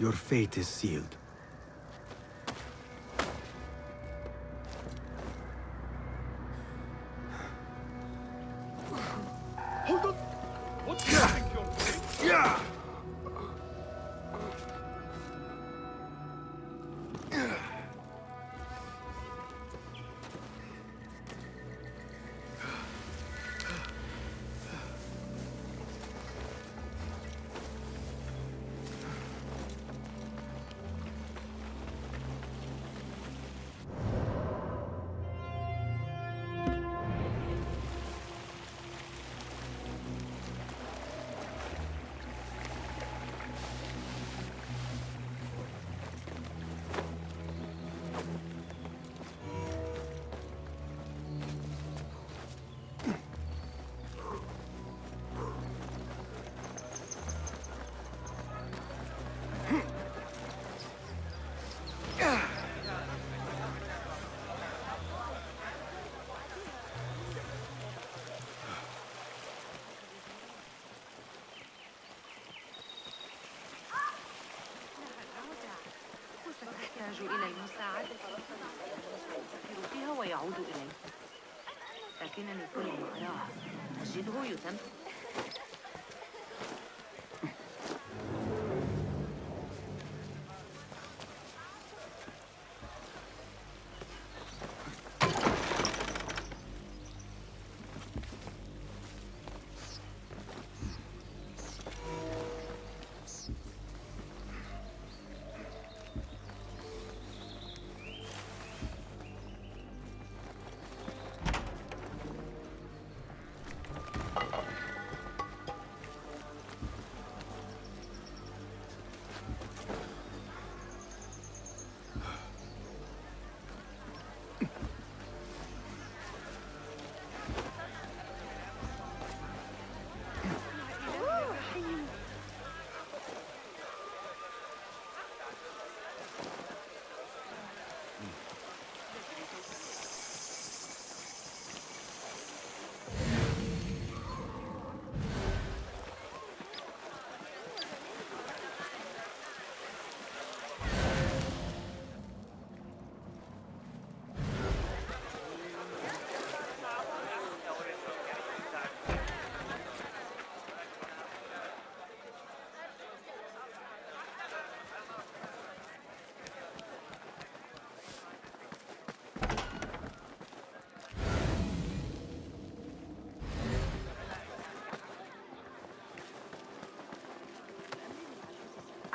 Your fate is sealed. Hold on! What the heck, you're... Yeah! تحتاج إلى المساعدة يفكر فيها ويعود إلي لكنني كلما أراه أجده يتم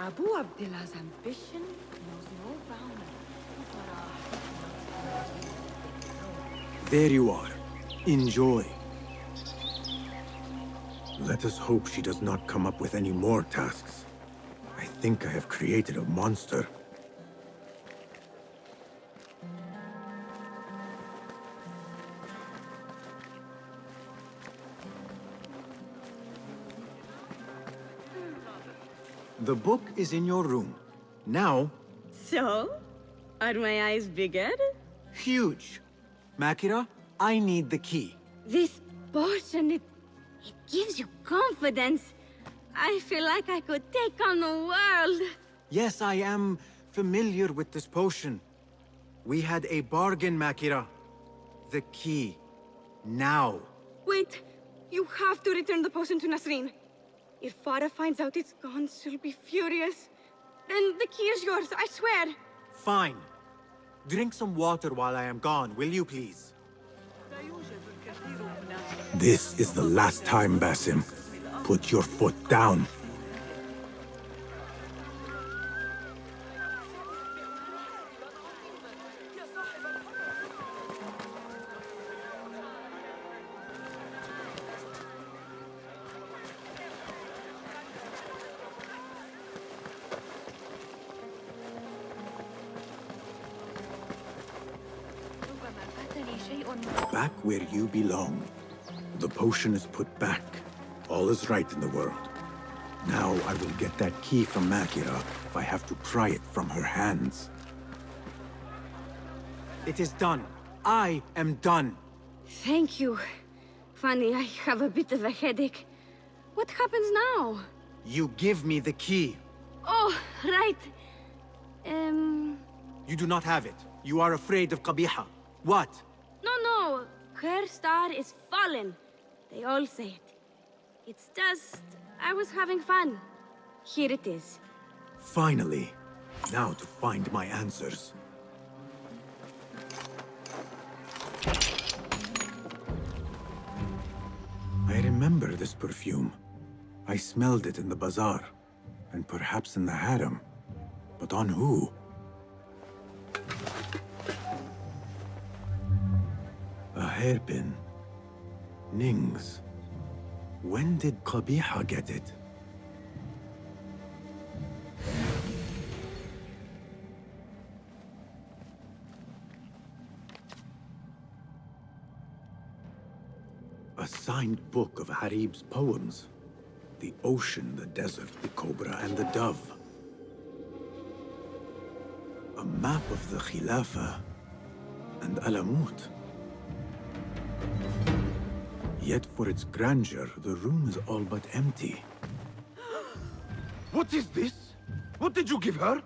Abu Abdullah's ambition knows no bounds. There you are. Enjoy. Let us hope she does not come up with any more tasks. I think I have created a monster. The book is in your room. Now... So? Are my eyes bigger? Huge. Makira, I need the key. This potion, it gives you confidence. I feel like I could take on the world. Yes, I am familiar with this potion. We had a bargain, Makira. The key. Now. Wait, you have to return the potion to Nasreen. If Farah finds out it's gone, she'll be furious. Then the key is yours, I swear. Fine. Drink some water while I am gone, will you please? This is the last time, Basim. Put your foot down. Back where you belong. The potion is put back. All is right in the world. Now I will get that key from Makira if I have to pry it from her hands. It is done. I am done. Thank you. Funny, I have a bit of a headache. What happens now? You give me the key. Oh, right. You do not have it. You are afraid of Qabiha. What? No. Her star is fallen. They all say it. It's just... I was having fun. Here it is. Finally. Now to find my answers. I remember this perfume. I smelled it in the bazaar, and perhaps in the harem. But on who? A hairpin. Ning's. When did Qabiha get it? A signed book of Harib's poems. The ocean, the desert, the cobra, and the dove. A map of the Khilafah and Alamut. Yet for its grandeur, the room is all but empty. What is this? What did you give her?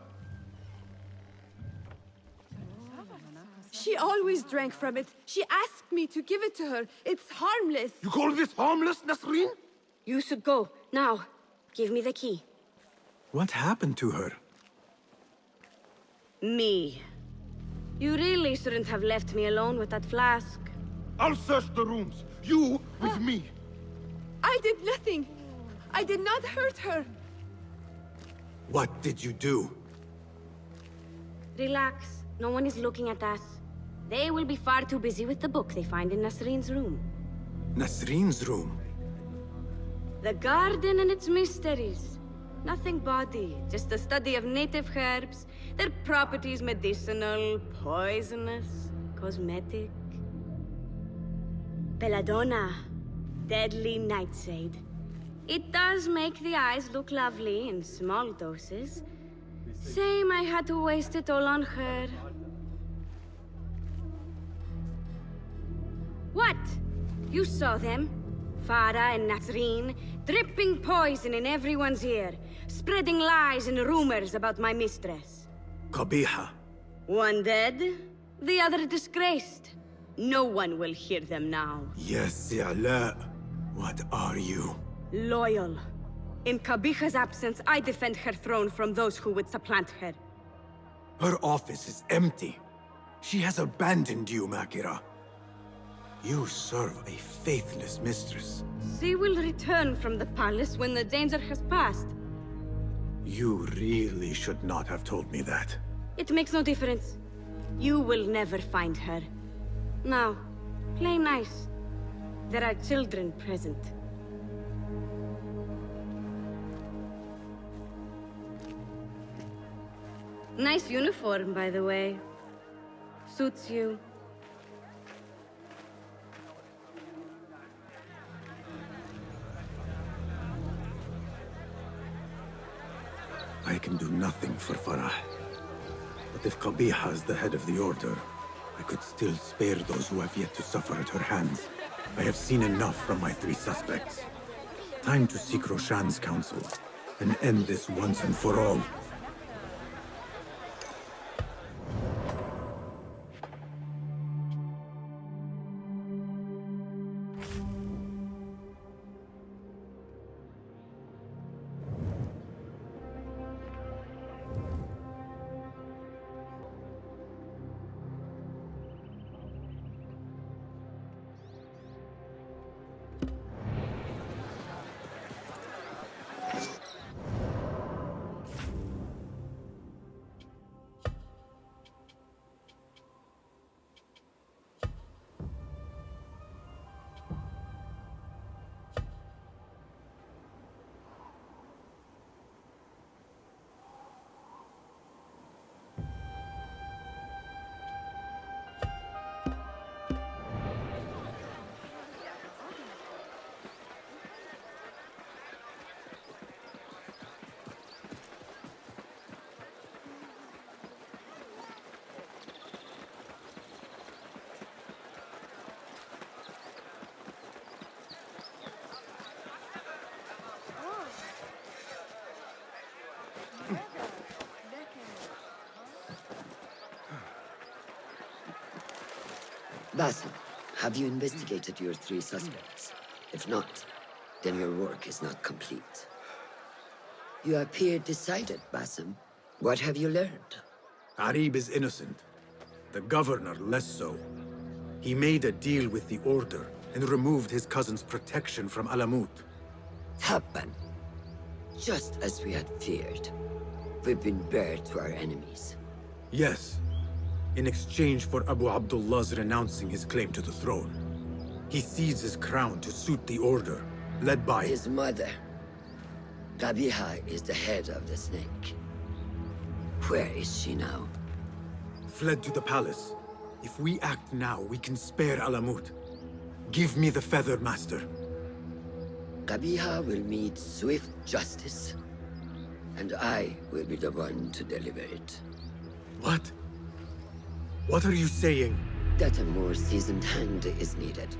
She always drank from it. She asked me to give it to her. It's harmless. You call this harmless, Nasreen? You should go. Now. Give me the key. What happened to her? Me. You really shouldn't have left me alone with that flask. I'll search the rooms. You with me. I did nothing. I did not hurt her. What did you do? Relax. No one is looking at us. They will be far too busy with the book they find in Nasreen's room. Nasreen's room? The garden and its mysteries. Nothing bawdy, just a study of native herbs, their properties medicinal, poisonous, cosmetic. Belladonna, deadly nightshade. It does make the eyes look lovely in small doses. Shame I had to waste it all on her. What? You saw them? Farah and Nasreen, dripping poison in everyone's ear, spreading lies and rumors about my mistress. Qabiha. One dead, the other disgraced. No one will hear them now. Yes, I'La. What are you? Loyal. In Qabiha's absence, I defend her throne from those who would supplant her. Her office is empty. She has abandoned you, Makira. You serve a faithless mistress. She will return from the palace when the danger has passed. You really should not have told me that. It makes no difference. You will never find her. Now, play nice. There are children present. Nice uniform, by the way. Suits you. I can do nothing for Farah. But if Qabiha is the head of the Order, I could still spare those who have yet to suffer at her hands. I have seen enough from my 3 suspects. Time to seek Roshan's counsel, and end this once and for all. Basim, have you investigated your 3 suspects? If not, then your work is not complete. You appear decided, Basim. What have you learned? Arib is innocent. The governor less so. He made a deal with the Order and removed his cousin's protection from Alamut. Tabban. Just as we had feared. We've been bared to our enemies. Yes. In exchange for Abu Abdullah's renouncing his claim to the throne. He cedes his crown to suit the Order, led by his mother. Qabiha is the head of the snake. Where is she now? Fled to the palace. If we act now, we can spare Alamut. Give me the feather, Master. Qabiha will meet swift justice, and I will be the one to deliver it. What? What are you saying? That a more seasoned hand is needed.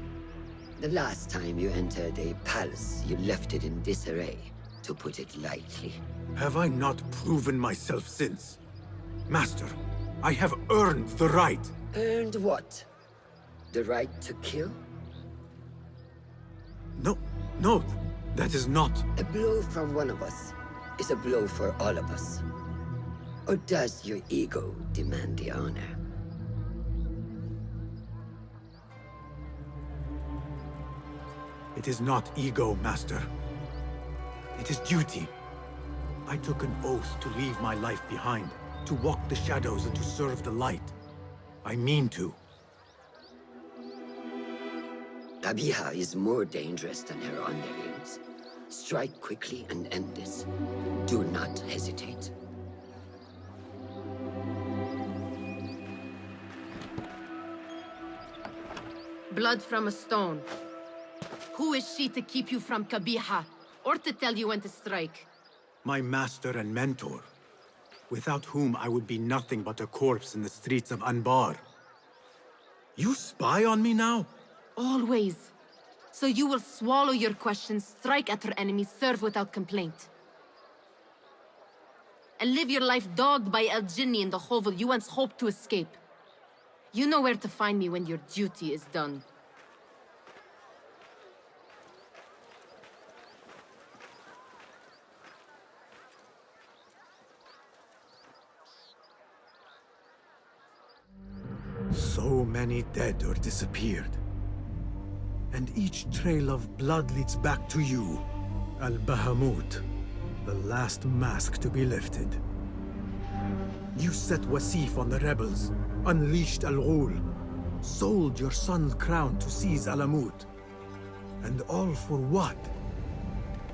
The last time you entered a palace, you left it in disarray, to put it lightly. Have I not proven myself since? Master, I have earned the right. Earned what? The right to kill? No, that is not... A blow from one of us is a blow for all of us. Or does your ego demand the honor? It is not ego, Master. It is duty. I took an oath to leave my life behind, to walk the shadows and to serve the light. I mean to. Qabiha is more dangerous than her underlings. Strike quickly and end this. Do not hesitate. Blood from a stone. Who is she to keep you from Qabiha, or to tell you when to strike? My master and mentor, without whom I would be nothing but a corpse in the streets of Anbar. You spy on me now? Always. So you will swallow your questions, strike at her enemies, serve without complaint. And live your life dogged by El Jinni in the hovel you once hoped to escape. You know where to find me when your duty is done. So many dead or disappeared. And each trail of blood leads back to you, Al-Bahamut, the last mask to be lifted. You set Wasif on the rebels, unleashed Al-Ghul, sold your son's crown to seize Alamut. And all for what?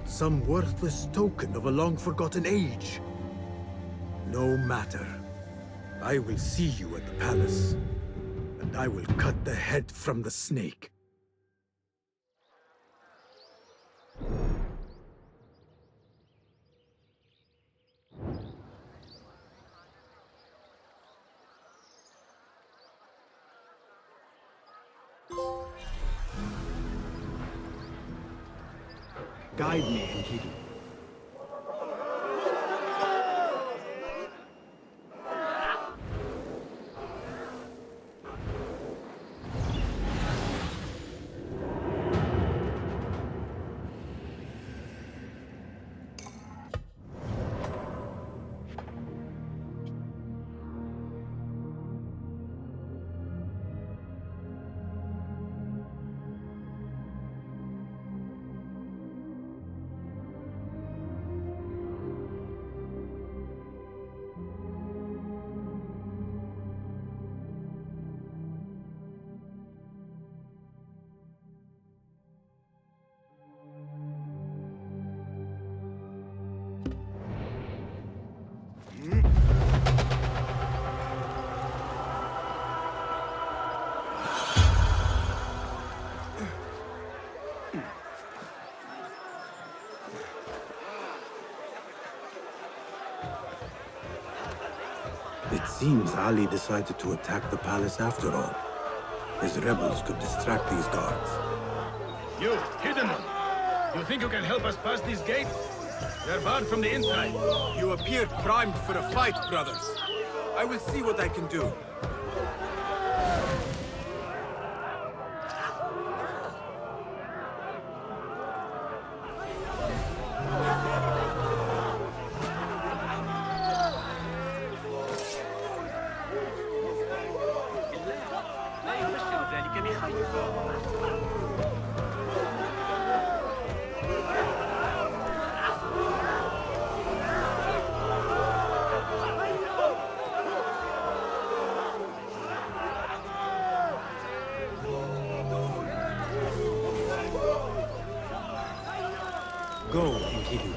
Some worthless token of a long-forgotten age. No matter. I will see you at the palace, and I will cut the head from the snake. Guide me, Enkidu. It seems Ali decided to attack the palace after all. His rebels could distract these guards. You, hidden one! You think you can help us pass these gates? They're barred from the inside. You appear primed for a fight, brothers. I will see what I can do. Go, Enkidu.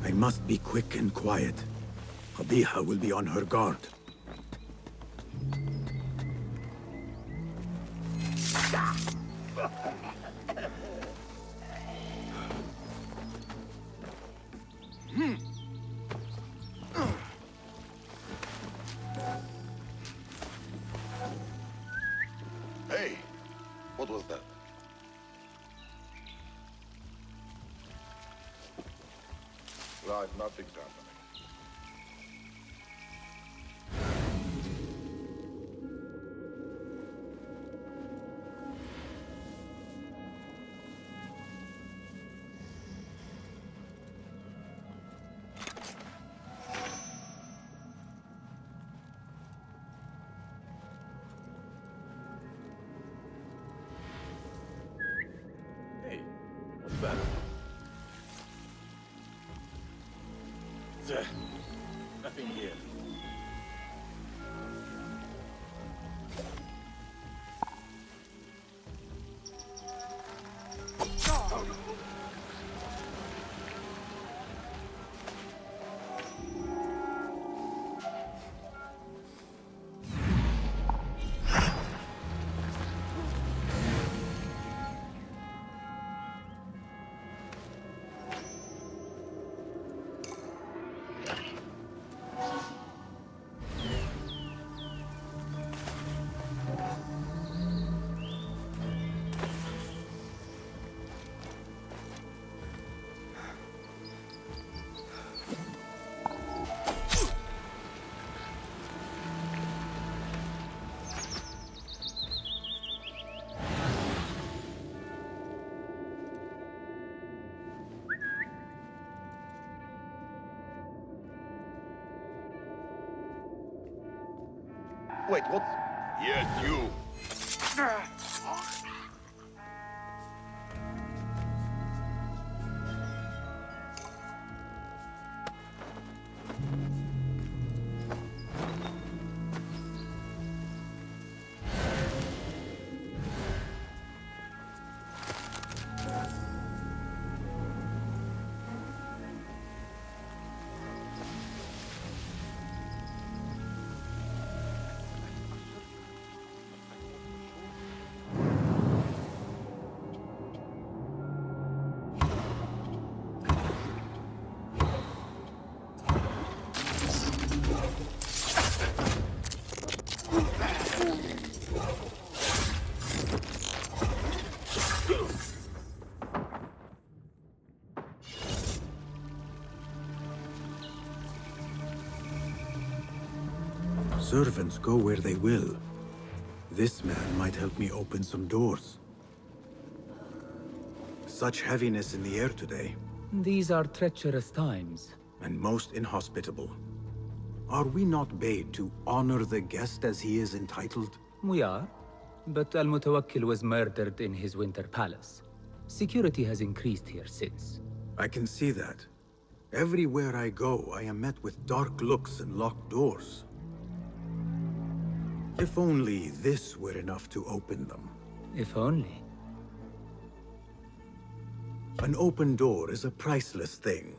I must be quick and quiet. Qabiha will be on her guard. Hey, what was that? Right, nothing's happening. Hey, what's that? Nothing here. Wait, what? Yes, you. Servants go where they will. This man might help me open some doors. Such heaviness in the air today. These are treacherous times. And most inhospitable. Are we not bade to honor the guest as he is entitled? We are. But Al-Mutawakkil was murdered in his winter palace. Security has increased here since. I can see that. Everywhere I go, I am met with dark looks and locked doors. If only this were enough to open them. If only. An open door is a priceless thing.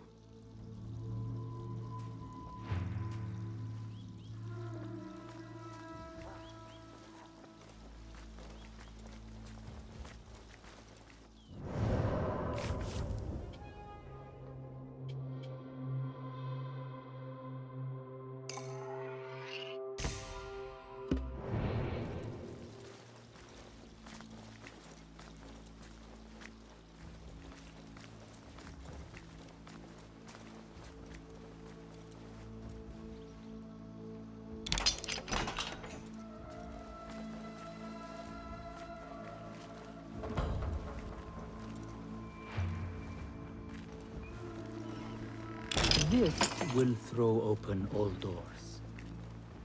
This will throw open all doors.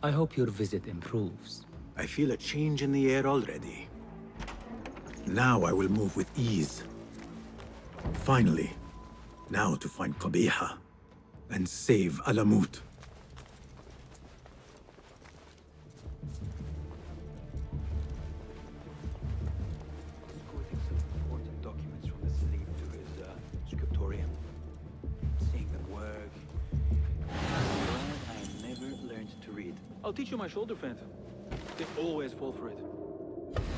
I hope your visit improves. I feel a change in the air already. Now I will move with ease. Finally, now to find Qabiha and save Alamut. Important documents from the sleep to his scriptorium. Seeing them work. I never learned to read. I'll teach you my shoulder feint. They always fall for it.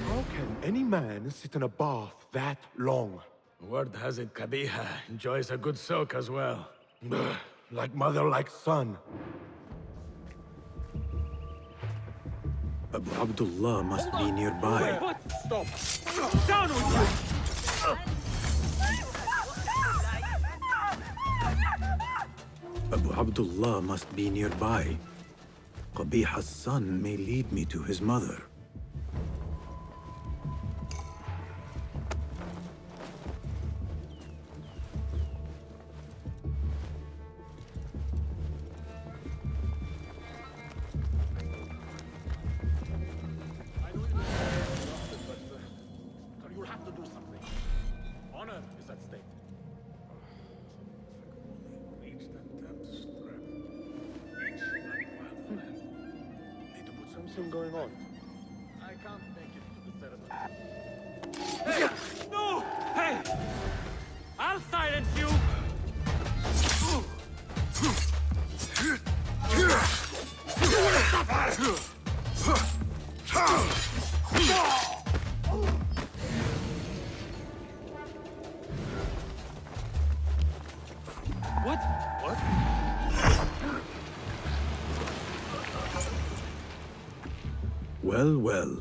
How can any man sit in a bath that long? Word has it Qabiha enjoys a good soak as well. Like mother, like son. Abu Abdullah must be nearby. What? Stop! Down with you! Abu Abdullah must be nearby. Qabiha's son may lead me to his mother. You have to do something. Honor is at stake. Reach that damn strap. Reach that wildland. Need to put Something going on. I can't make it to the ceremony. Hey! No! Hey! I'll silence you! What? What? Well, well,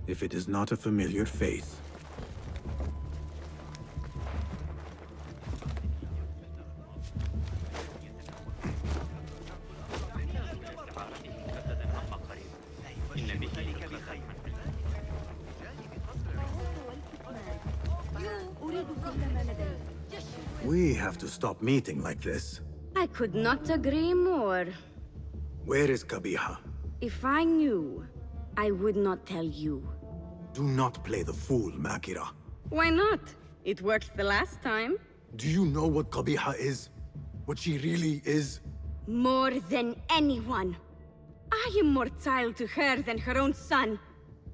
if it is not a familiar face. We have to stop meeting like this. I could not agree more. Where is Qabiha? If I knew, I would not tell you. Do not play the fool, Makira. Why not? It worked the last time. Do you know what Qabiha is? What she really is? More than anyone. I am more child to her than her own son.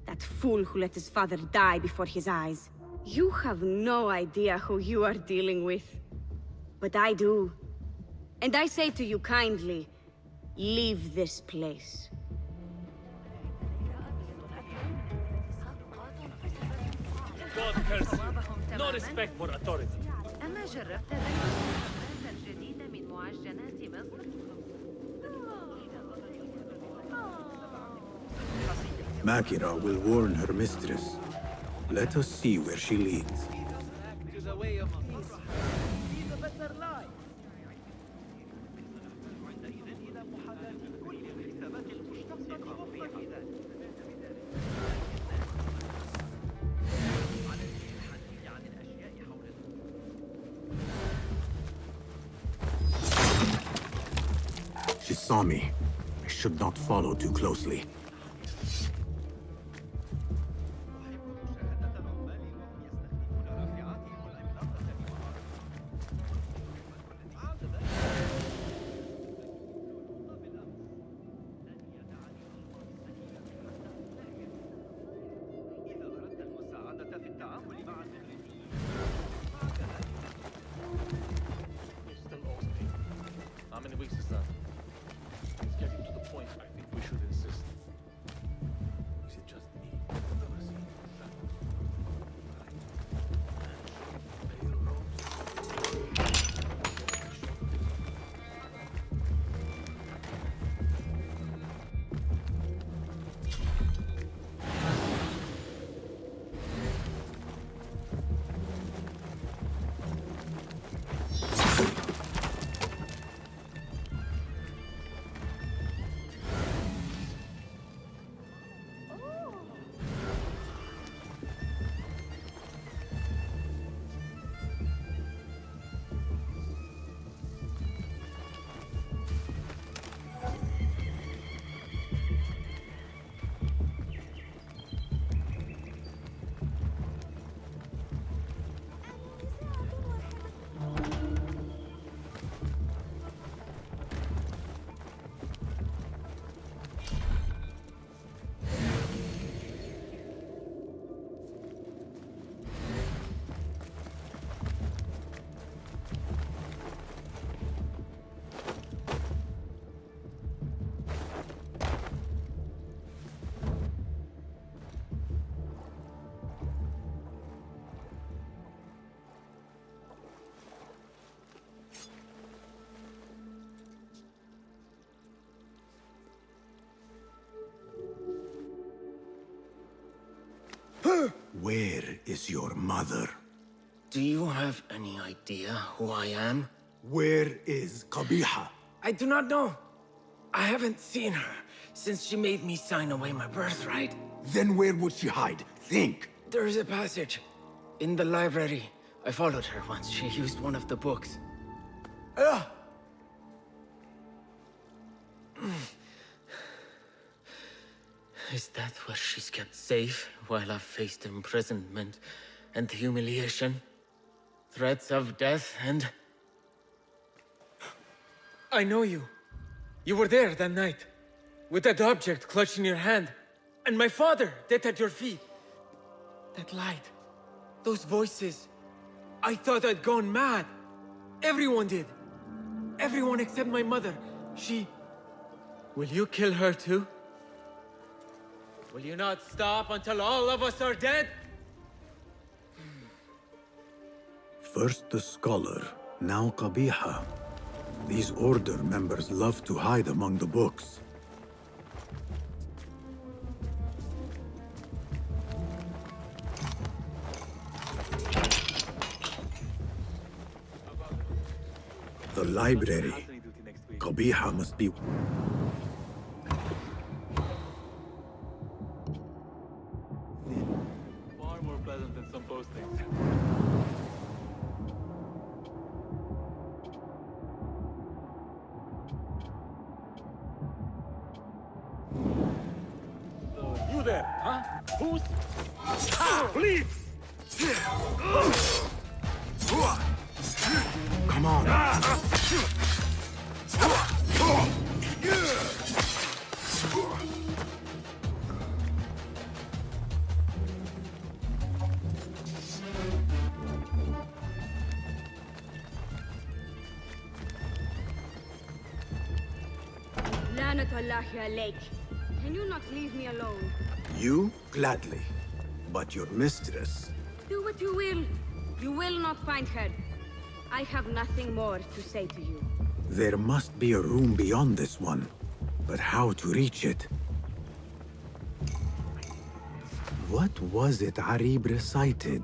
That fool who let his father die before his eyes. You have no idea who you are dealing with. But I do. And I say to you kindly, leave this place. God curse you. No respect for authority. أما جربت ذلك الأفراز الجديدة من معجنات مصر؟ Makira will warn her mistress. Let us see where she leads. To the way of peace. Lead a better life. She saw me. I should not follow too closely. Still owes me. How many weeks is that? It's getting to the point I think we should insist. Where is your mother? Do you have any idea who I am? Where is Qabiha? I do not know. I haven't seen her since she made me sign away my birthright. Then where would she hide? Think! There is a passage in the library. I followed her once. She used one of the books. Is that where she's kept safe while I've faced imprisonment and humiliation? Threats of death and... I know you. You were there that night, with that object clutched in your hand, and my father dead at your feet. That light, those voices. I thought I'd gone mad. Everyone did. Everyone except my mother. She... Will you kill her too? Will you not stop until all of us are dead? First the scholar, now Qabiha. These Order members love to hide among the books. The library. Qabiha must be... Far more pleasant than some postings. You there, huh? Who's... Please! Come on! Lanatullahi alayk. Can you not leave me alone? You? Gladly. But your mistress... Do what you will. You will not find her. I have nothing more to say to you. There must be a room beyond this one. But how to reach it? What was it Arib recited?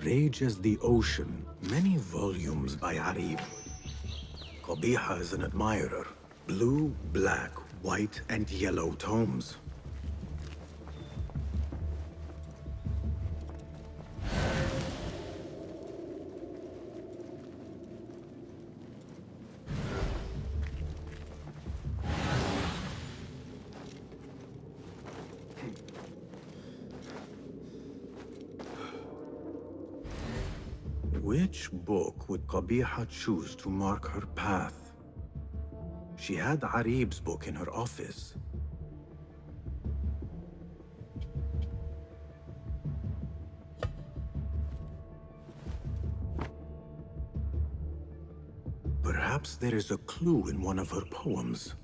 Rage as the ocean. Many volumes by Arib. Qabiha is an admirer. Blue, black, white, and yellow tomes. Which book would Qabiha choose to mark her path? She had Arib's book in her office. Perhaps there is a clue in one of her poems.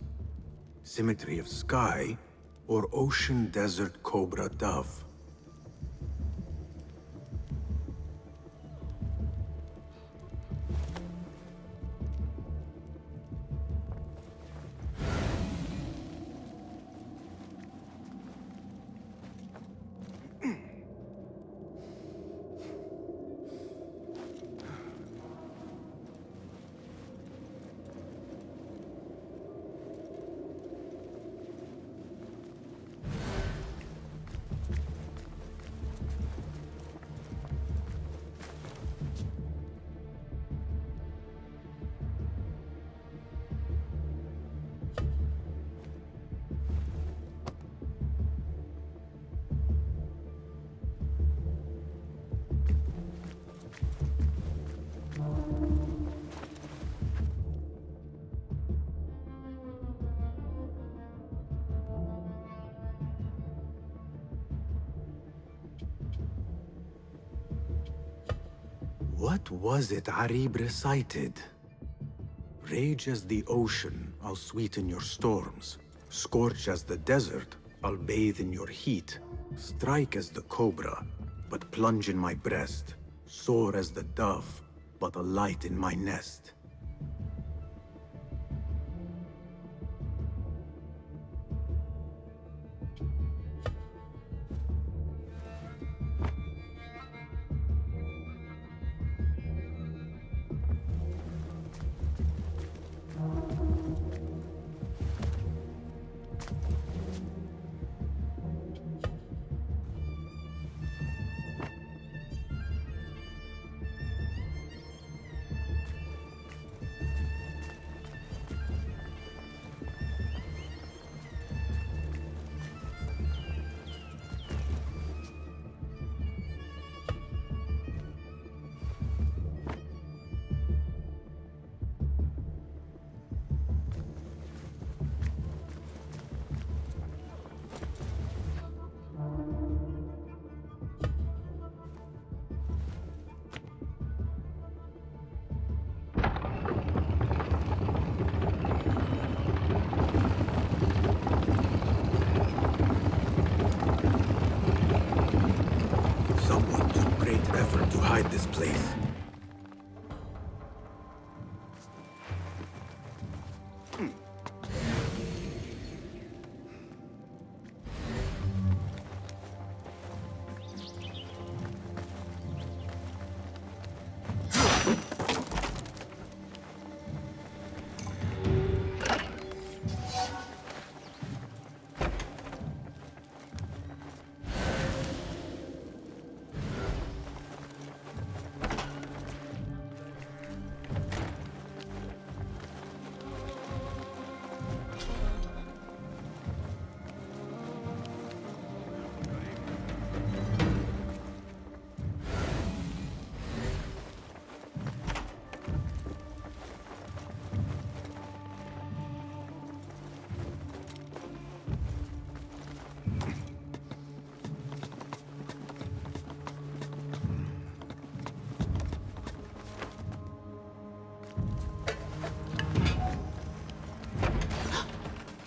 Symmetry of sky or ocean desert cobra dove. What was it Arib recited? Rage as the ocean, I'll sweeten your storms. Scorch as the desert, I'll bathe in your heat. Strike as the cobra, but plunge in my breast. Soar as the dove, but a light in my nest.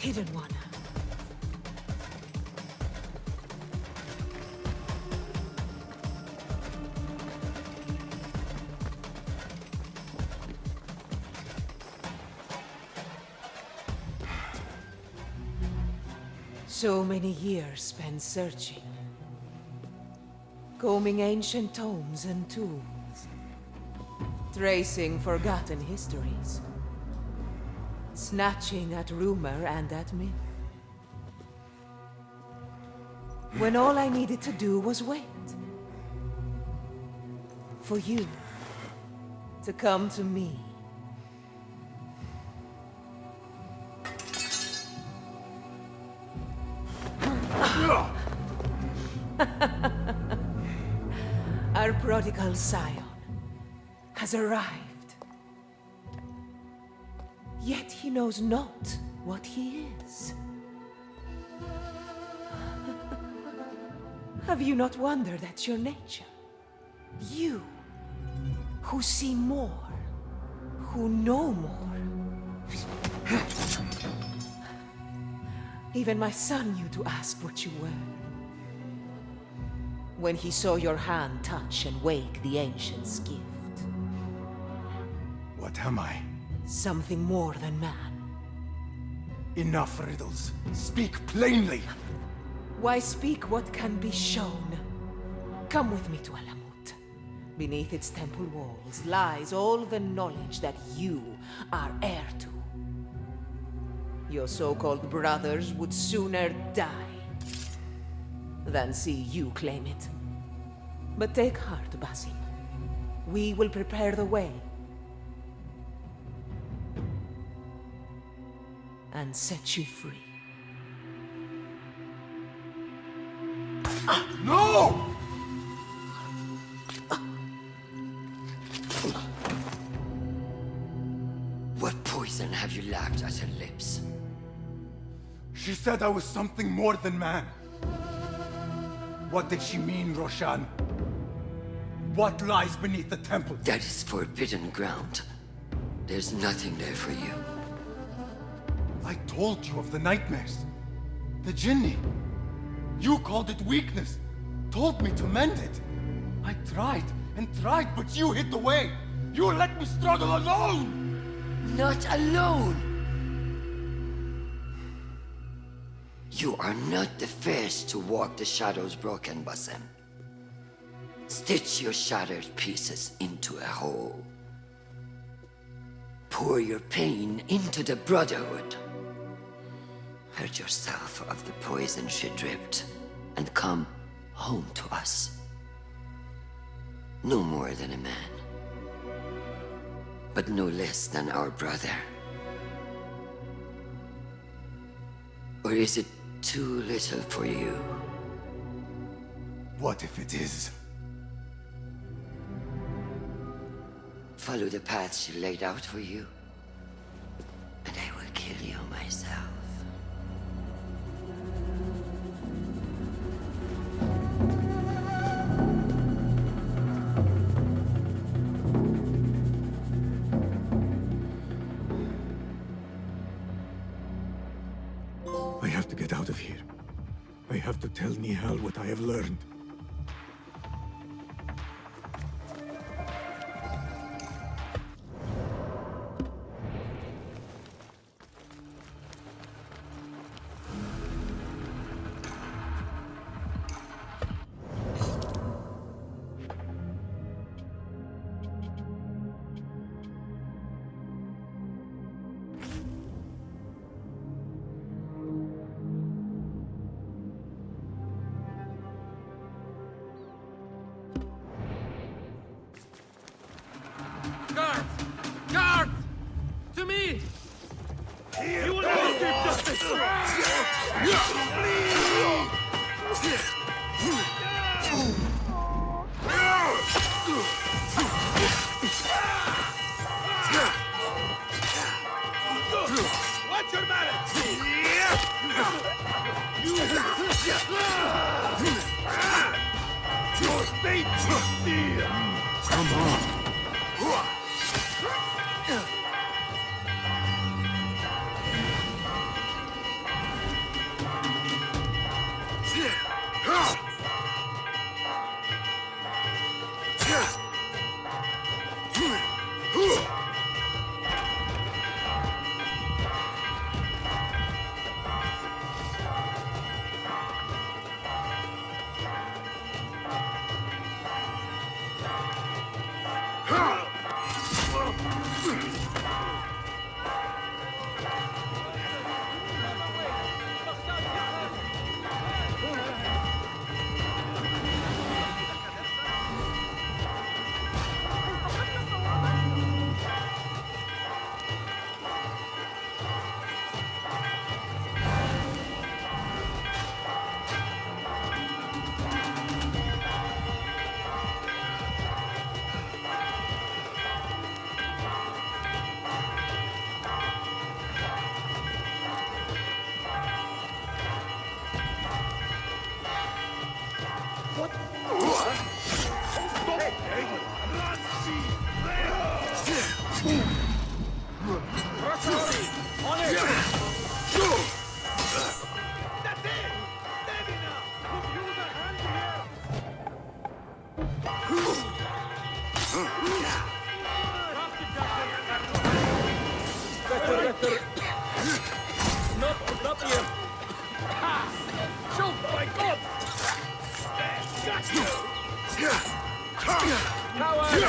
Hidden One. So many years spent searching. Combing ancient tomes and tombs. Tracing forgotten histories. Snatching at rumor and at myth. When all I needed to do was wait. For you to come to me. Our prodigal scion has arrived. Yet he knows not what he is. Have you not wondered at your nature? You, who see more, who know more. Even my son knew to ask what you were. When he saw your hand touch and wake the ancient's gift. What am I? Something more than man. Enough riddles. Speak plainly. Why speak what can be shown? Come with me to Alamut. Beneath its temple walls lies all the knowledge that you are heir to. Your so-called brothers would sooner die than see you claim it. But take heart, Basim. We will prepare the way. And set you free. No! What poison have you lapped at her lips? She said I was something more than man. What did she mean, Roshan? What lies beneath the temple? That is forbidden ground. There's nothing there for you. I told you of the nightmares. The jinni. You called it weakness. Told me to mend it. I tried and tried, but you hid the way. You let me struggle alone! Not alone! You are not the first to walk the shadows broken, Basim. Stitch your shattered pieces into a whole. Pour your pain into the Brotherhood. Hurt yourself of the poison she dripped, and come home to us. No more than a man, but no less than our brother. Or is it too little for you? What if it is? Follow the path she laid out for you, and I will kill you myself. I have to get out of here. I have to tell Nihal what I have learned. Guards! Guards! To me! You will not escape justice! Watch your balance! Your fate is sealed! Come on! Arthur! Not here! Ha! Shoot, my God! Got you! Coward!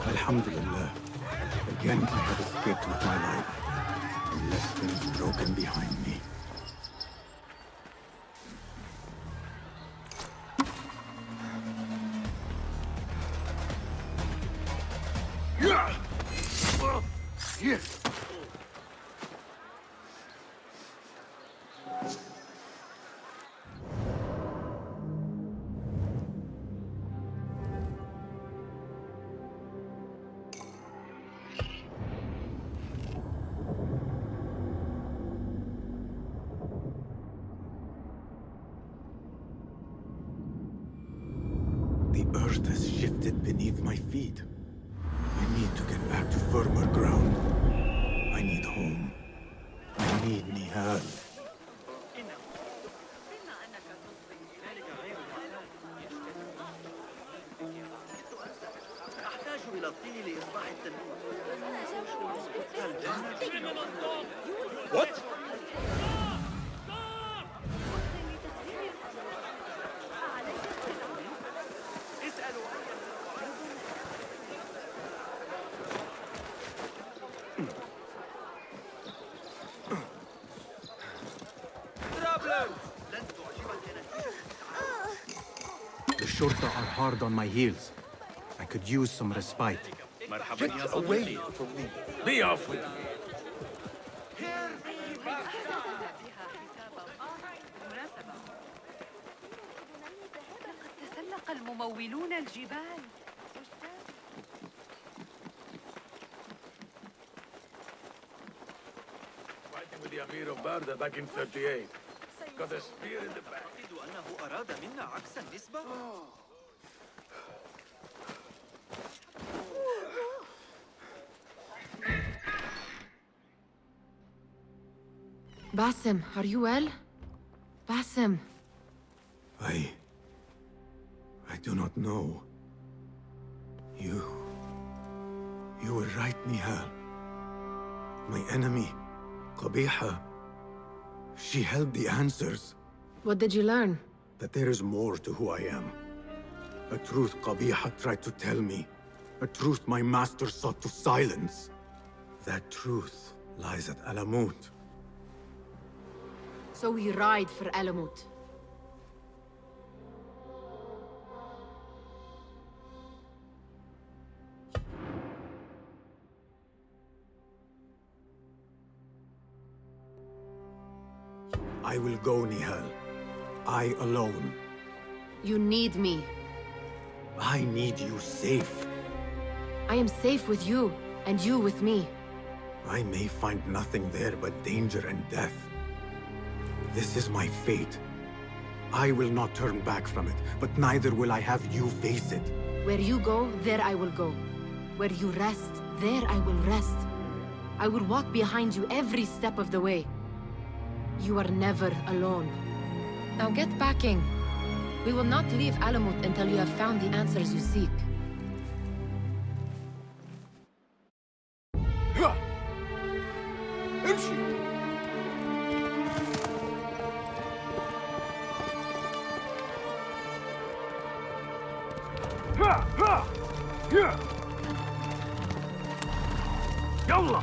Alhamdulillah. Again, I have escaped with my life. And left things broken behind me. Here. The earth has shifted beneath my feet. I need to get back to firmer ground. I need home. I need Nihal. أحتاج إلى الطين لإصلاح التنور. What? The Shorta are hard on my heels. I could use some respite. Get away from me. Be off with you. لقد تسلق الممولون الجبال. Fighting with the Amir of Barda back in 38. Got a spear in the back. أعتقد أنه أراد منا عكس النسبة. Basim, are you well? Basim. I do not know. You were right, Nihal. My enemy, Qabiha, she held the answers. What did you learn? That there is more to who I am. A truth Qabiha tried to tell me. A truth my master sought to silence. That truth lies at Alamut. So we ride for Alamut. I will go, Nihal. I alone. You need me. I need you safe. I am safe with you, and you with me. I may find nothing there but danger and death. This is my fate. I will not turn back from it, but neither will I have you face it. Where you go, there I will go. Where you rest, there I will rest. I will walk behind you every step of the way. You are never alone. Now get packing. We will not leave Alamut until you have found the answers you seek. يلا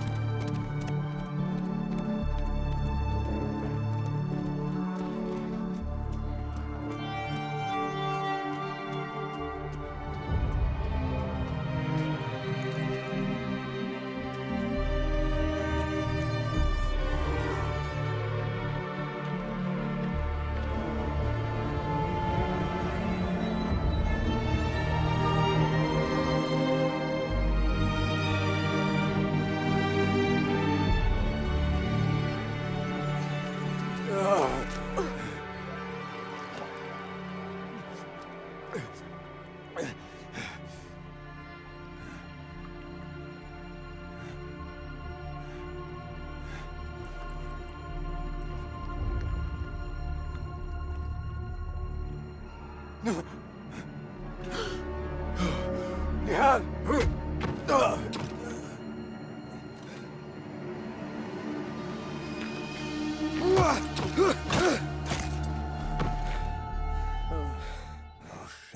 Nihal!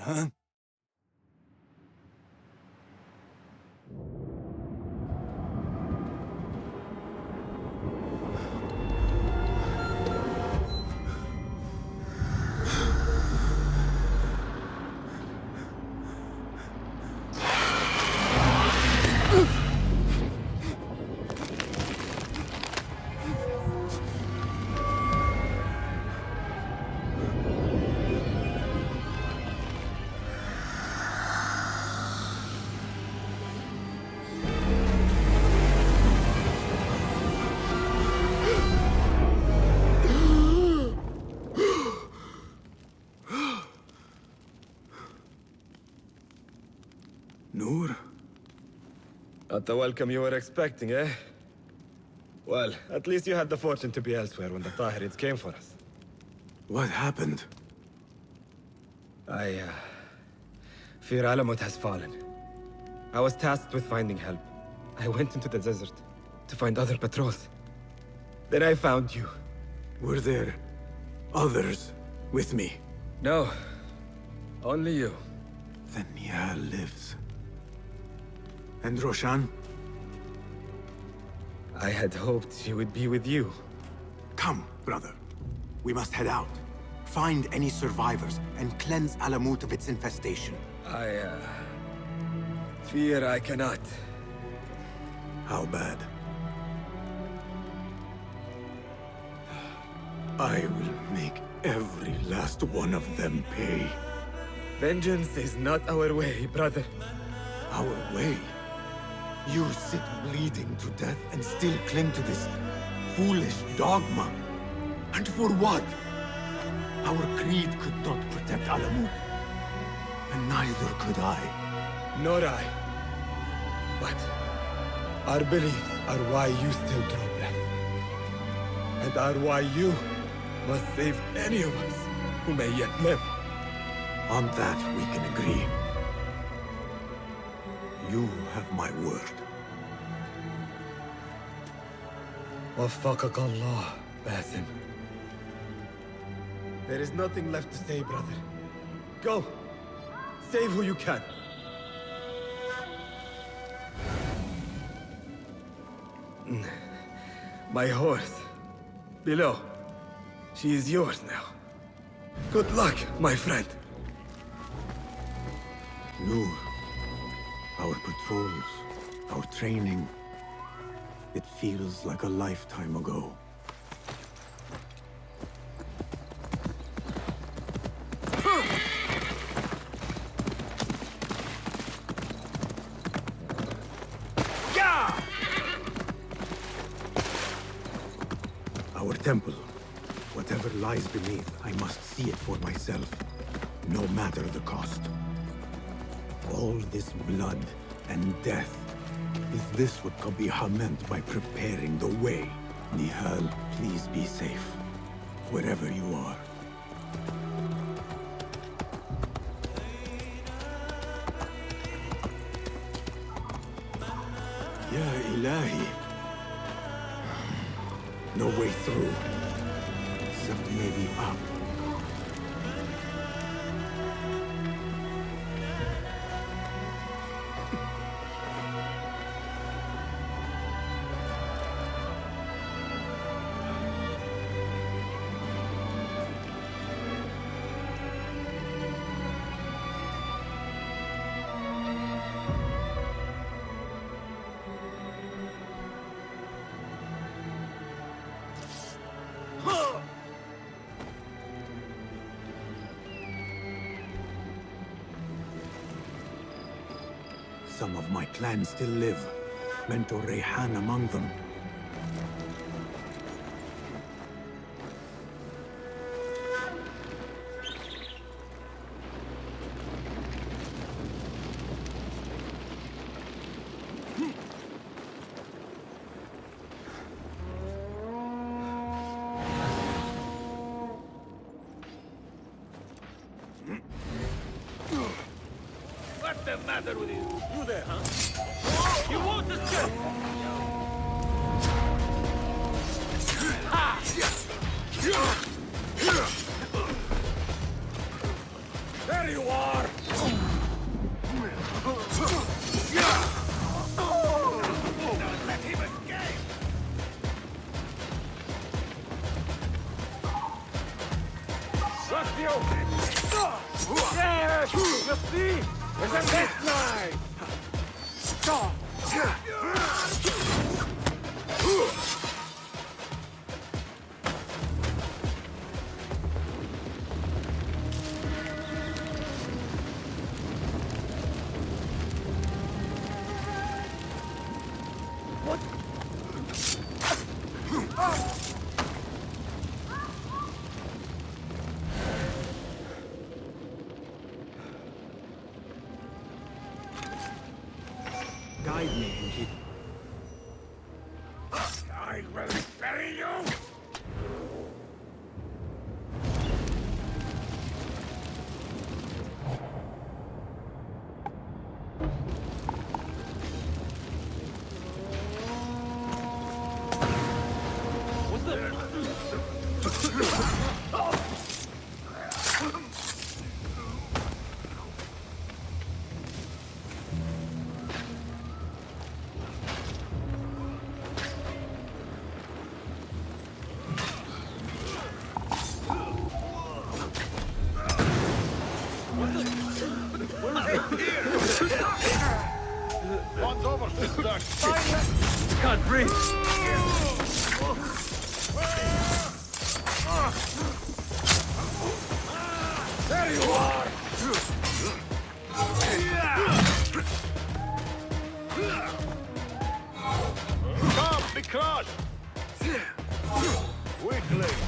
Roshan? Noor? Not the welcome you were expecting, eh? Well, at least you had the fortune to be elsewhere when the Tahirids came for us. What happened? Fear Alamut has fallen. I was tasked with finding help. I went into the desert to find other patrols. Then I found you. Were there others with me? No. Only you. Then Nihal lives. And Roshan? I had hoped she would be with you. Come, brother. We must head out. Find any survivors and cleanse Alamut of its infestation. I fear I cannot. How bad? I will make every last one of them pay. Vengeance is not our way, brother. Our way? You sit bleeding to death and still cling to this foolish dogma. And for what? Our creed could not protect Alamut. And neither could I. Nor I. But our beliefs are why you still draw breath. And are why you must save any of us who may yet live. On that we can agree. You have my word. Waffaqak Allah, Basim. There is nothing left to say, brother. Go! Save who you can. My horse. Below. She is yours now. Good luck, my friend. Noor, our patrols, our training, it feels like a lifetime ago. Our temple. Whatever lies beneath, I must see it for myself, no matter the cost. All this blood and death, is this what Qabiha meant by preparing the way? Nihal, please be safe, wherever you are. Ya Ilahi. No way through. Except maybe up. Some of my clan still live. Mentor Rayhan among them. the matter with you? You there, huh? You won't escape! Ha! There you are! Don't let him escape! Trust you! Yes! You see? There's a deadline! Guide me, Inky. I will bury you! One's over, sister. Can't breathe! There you are! Come, be crushed! Weakling!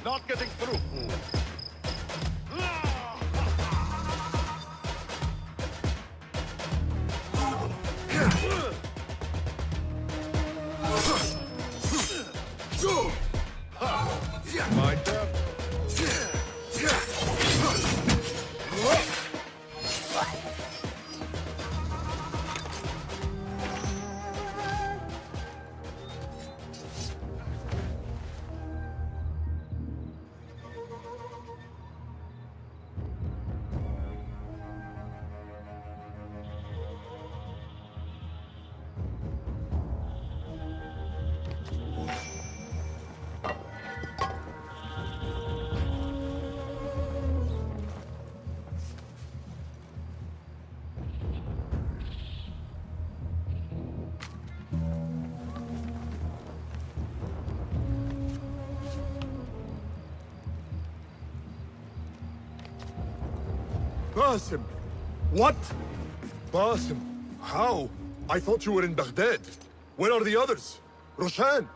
Not getting through. My turn. Basim! What? Basim, how? I thought you were in Baghdad. Where are the others? Roshan?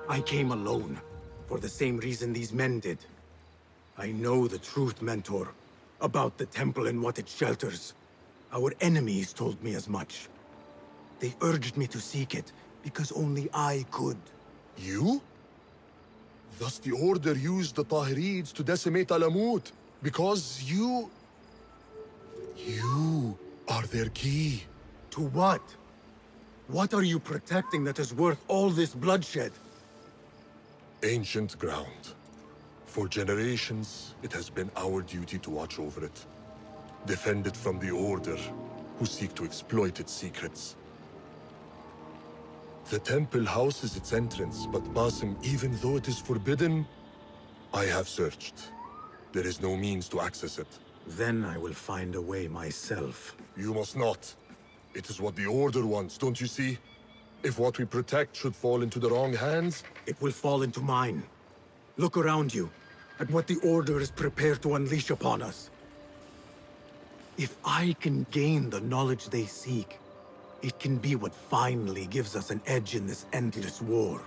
I came alone, for the same reason these men did. I know the truth, Mentor, about the temple and what it shelters. Our enemies told me as much. They urged me to seek it, because only I could. You? Thus the Order used the Tahirids to decimate Alamut, because you are their key. To what? What are you protecting that is worth all this bloodshed? Ancient ground. For generations, it has been our duty to watch over it. Defend it from the Order, who seek to exploit its secrets. The temple houses its entrance, but Basim, even though it is forbidden, I have searched. There is no means to access it. Then I will find a way myself. You must not. It is what the Order wants, don't you see? If what we protect should fall into the wrong hands... It will fall into mine. Look around you, at what the Order is prepared to unleash upon us. If I can gain the knowledge they seek, it can be what finally gives us an edge in this endless war.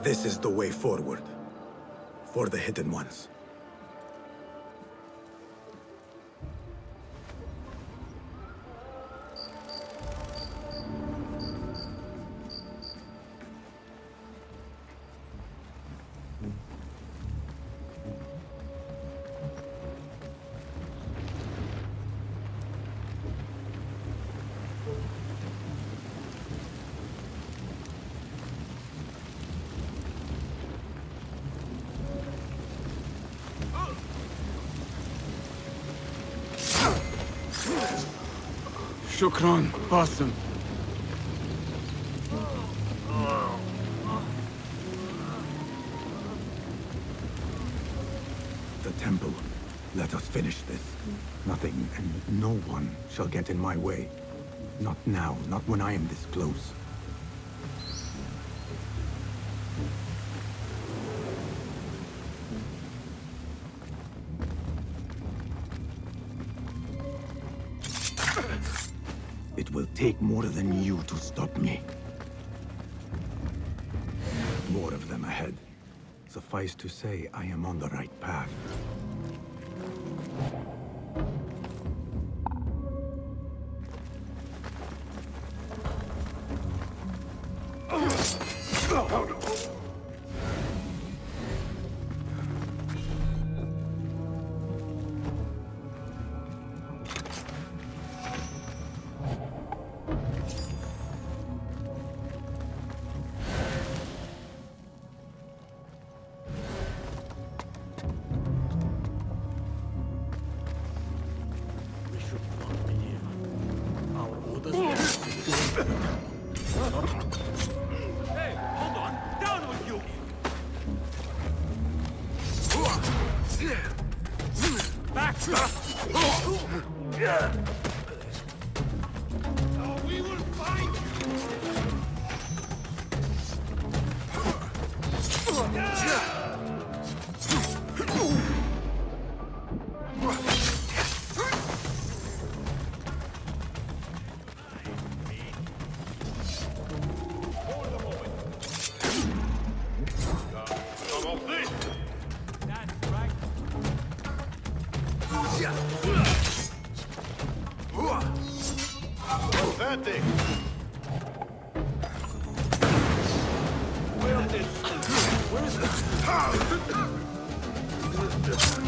This is the way forward. For the Hidden Ones. Shukran, Basim. The temple. Let us finish this. Nothing and no one shall get in my way. Not now, not when I am this close. It will take more than you to stop me. More of them ahead. Suffice to say, I am on the right path. Hey, hold on! Down with you! Back! We will find Pathetic!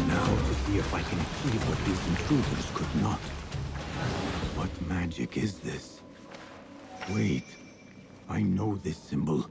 Now to see if I can achieve what these intruders could not. What magic is this? Wait, I know this symbol.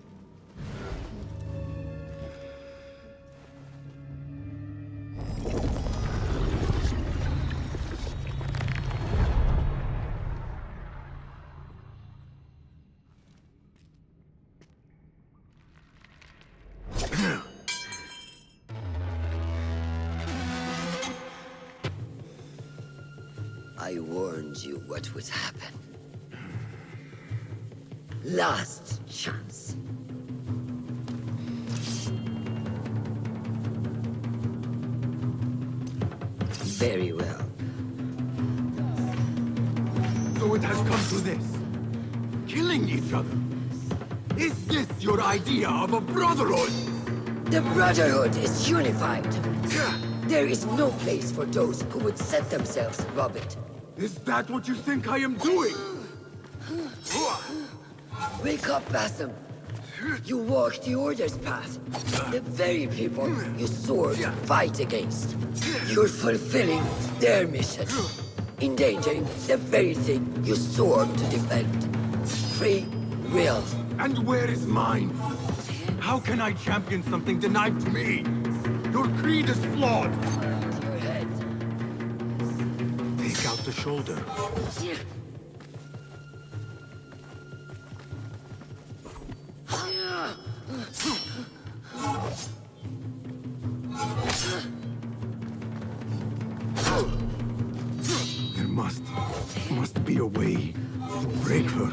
I warned you what would happen. Last chance. Very well. So it has come to this. Killing each other. Is this your idea of a brotherhood? The Brotherhood is unified. There is no place for those who would set themselves above it. Is that what you think I am doing? Wake up, Basim. You walk the Order's path. The very people you swore to fight against. You're fulfilling their mission. Endangering the very thing you swore to defend. Free will. And where is mine? How can I champion something denied to me? Your creed is flawed. Your head. Take out the shoulder. There must be a way to break her.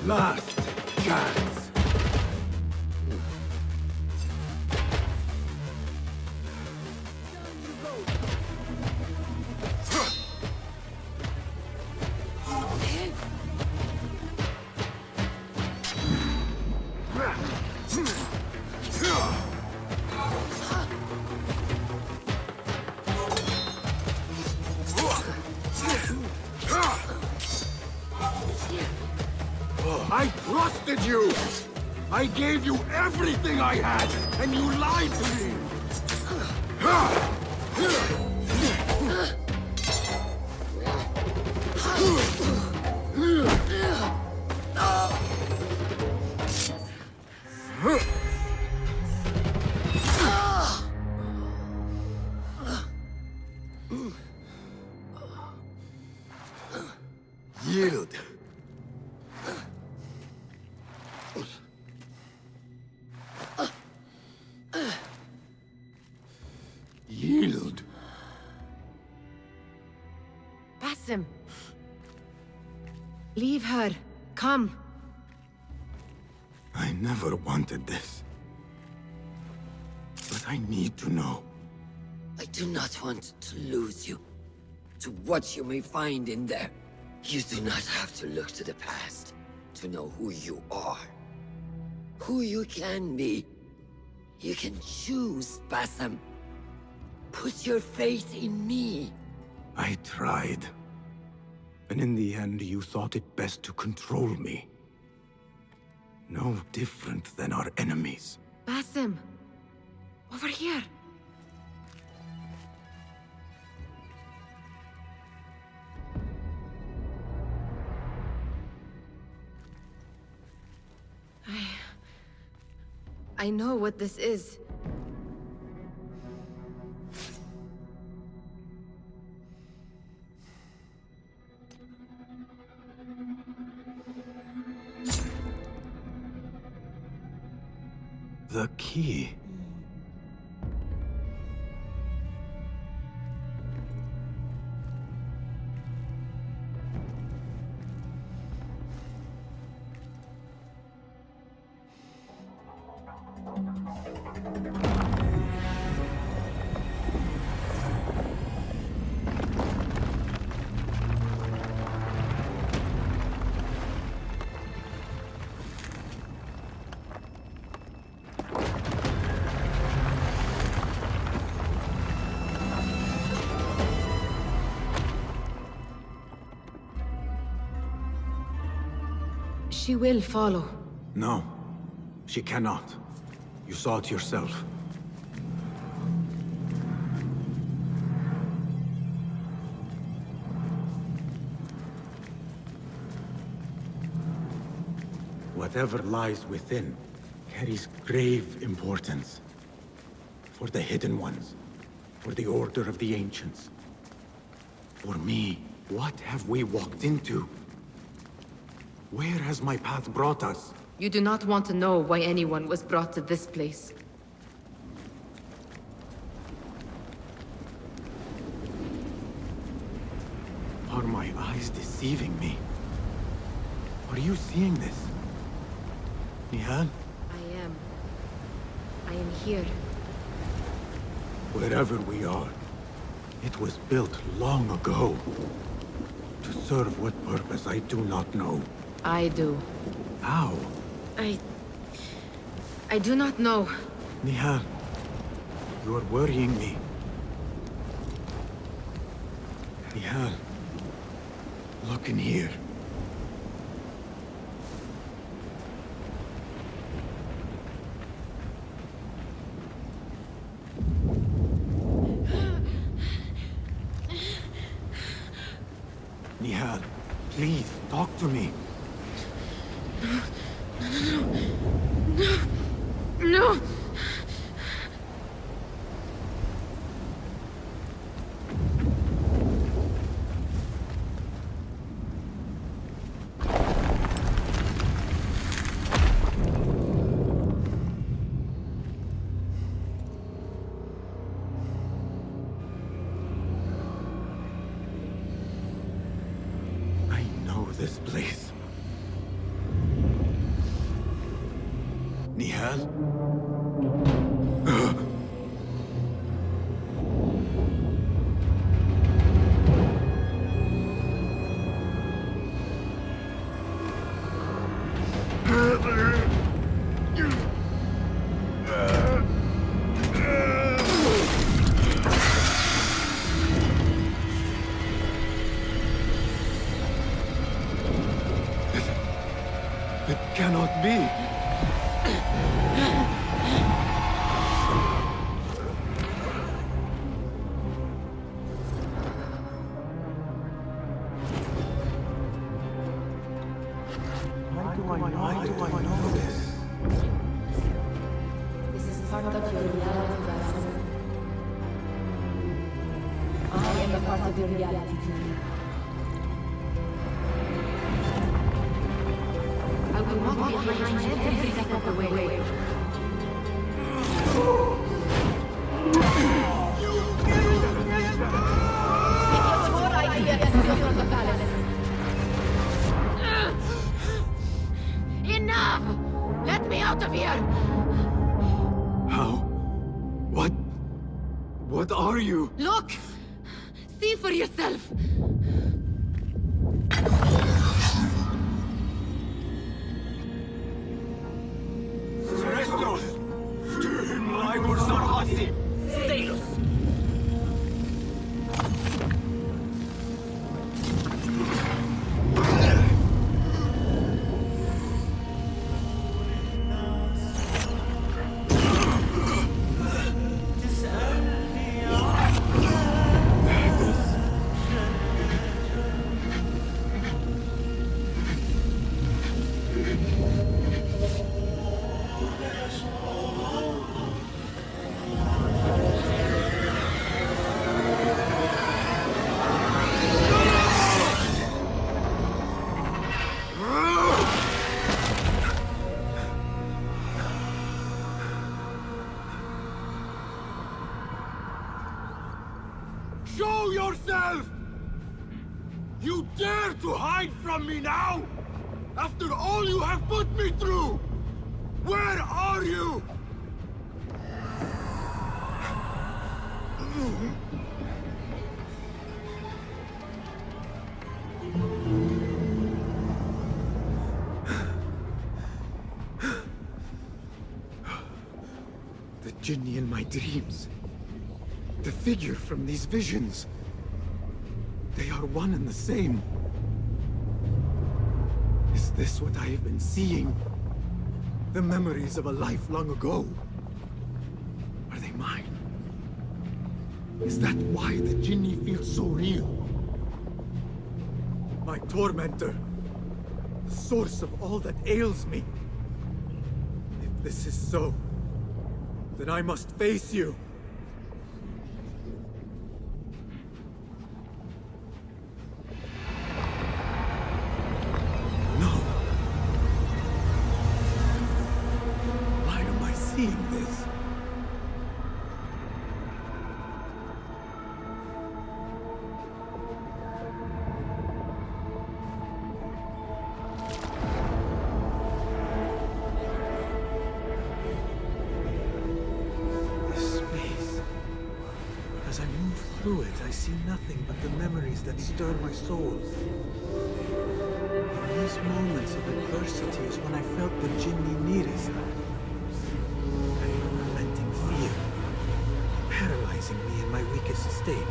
Last chance. I trusted you! I gave you everything I had, and you lied to me! Yield. Yield. Basim. Leave her. Come. I never wanted this. But I need to know. I do not want to lose you. To what you may find in there. You do not have to look to the past to know who you are. Who you can be. You can choose, Basim. Put your faith in me. I tried. And in the end, you thought it best to control me. No different than our enemies. Basim. Over here. I know what this is. The key. She will follow. No, she cannot. You saw it yourself. Whatever lies within carries grave importance. For the hidden ones, for the Order of the Ancients. For me, what have we walked into? Where has my path brought us? You do not want to know why anyone was brought to this place. Are my eyes deceiving me? Are you seeing this? Nihal? I am here. Wherever we are, it was built long ago. To serve what purpose, I do not know. I do. How? I do not know. Nihal, you are worrying me. Nihal, look in here. Nihal, please, talk to me. No! I know this place. Nihal? It cannot be. Why do I know this? part of your reality, Basim. I am a part of your reality too. I will walk behind every step of the way. It was your idea to steal from the palace. Enough! Let me out of here! How? What are you? Look! See for yourself! Restos! Stehen Leibor Sarhasi! Stalos! Show yourself! You dare to hide from me now? After all you have put me through? Where are you? The Jinni in my dreams. The figure from these visions. They are one and the same. Is this what I have been seeing? The memories of a life long ago? Are they mine? Is that why the Jinni feels so real? My tormentor. The source of all that ails me. If this is so, then I must face you. No. Why am I seeing this? As I move through it, I see nothing but the memories that stir my soul. In these moments of adversity is when I felt the Jinni nearest. An unrelenting fear, paralyzing me in my weakest state.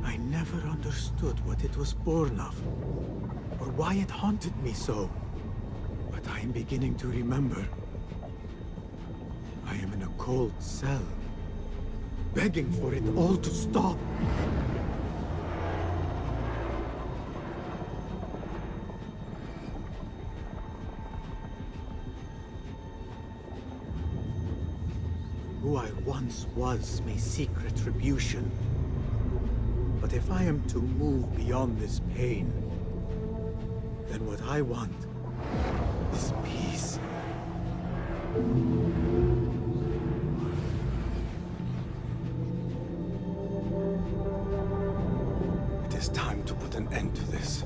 I never understood what it was born of, or why it haunted me so. But I am beginning to remember. I am in a cold cell, begging for it all to stop. Who I once was may seek retribution. But if I am to move beyond this pain, then what I want is peace. It is time to put an end to this.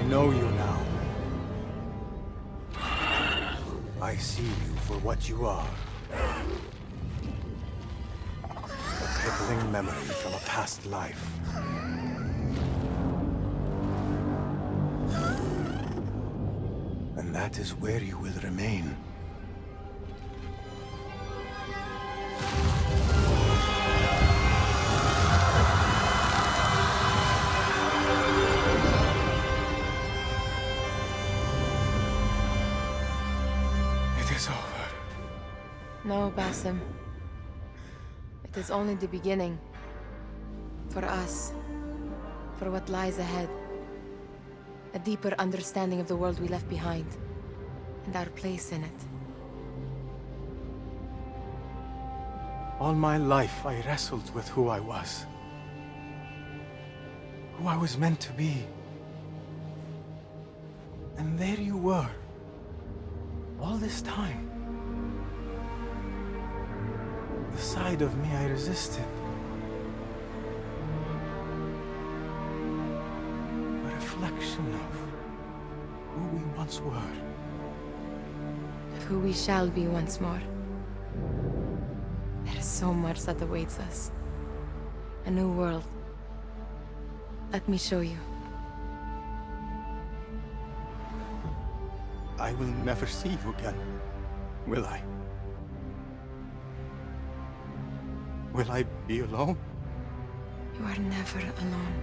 know you now. I see you for what you are. A crippling memory from a past life. And that is where you will remain. It is over. No, Basim. It is only the beginning. For us. For what lies ahead. A deeper understanding of the world we left behind. And our place in it. All my life, I wrestled with who I was. Who I was meant to be. And there you were. All this time. The side of me I resisted. A reflection of who we once were. Of who we shall be once more. There is so much that awaits us. A new world. Let me show you. I will never see you again, will I? Will I be alone? You are never alone.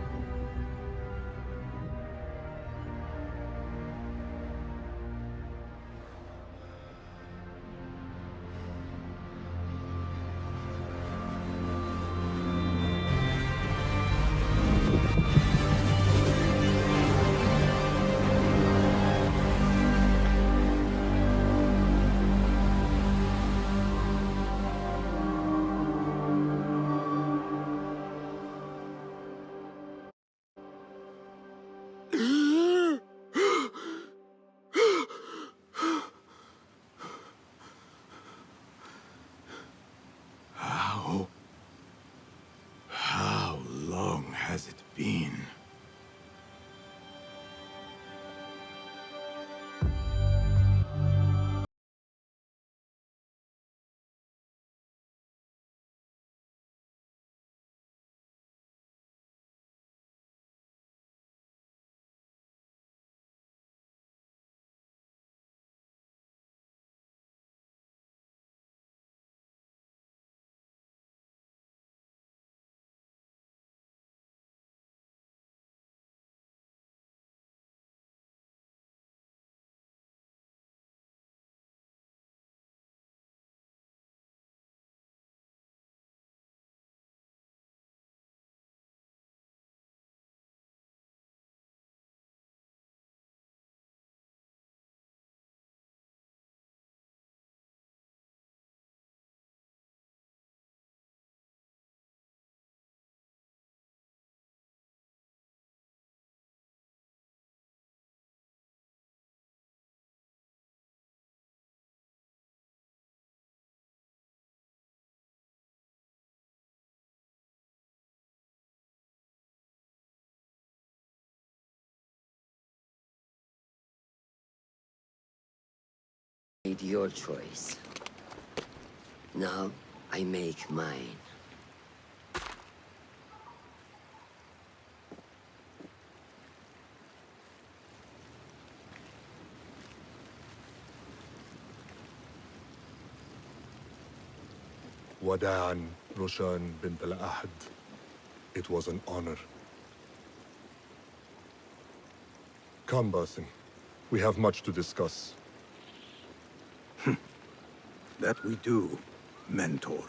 How long has it been? Made your choice. Now, I make mine. Wada'an, Roshan bint al-Ahad. It was an honor. Come, Basim. We have much to discuss. That we do, Mentor.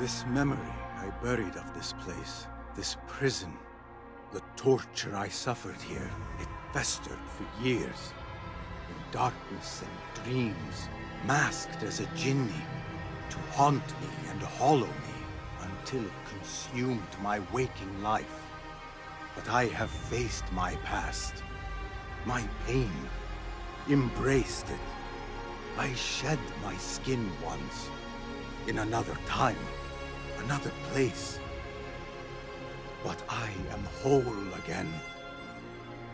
This memory I buried of this place, this prison, the torture I suffered here, it festered for years. In darkness and dreams, masked as a jinni, to haunt me and hollow me, until it consumed my waking life. But I have faced my past, my pain, embraced it. I shed my skin once, in another time, another place. But I am whole again.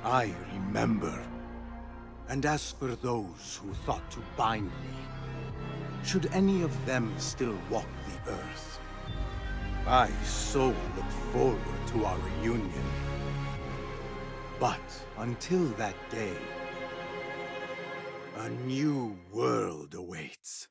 I remember. And as for those who thought to bind me, should any of them still walk the earth, I so look forward to our reunion. But until that day, a new world awaits.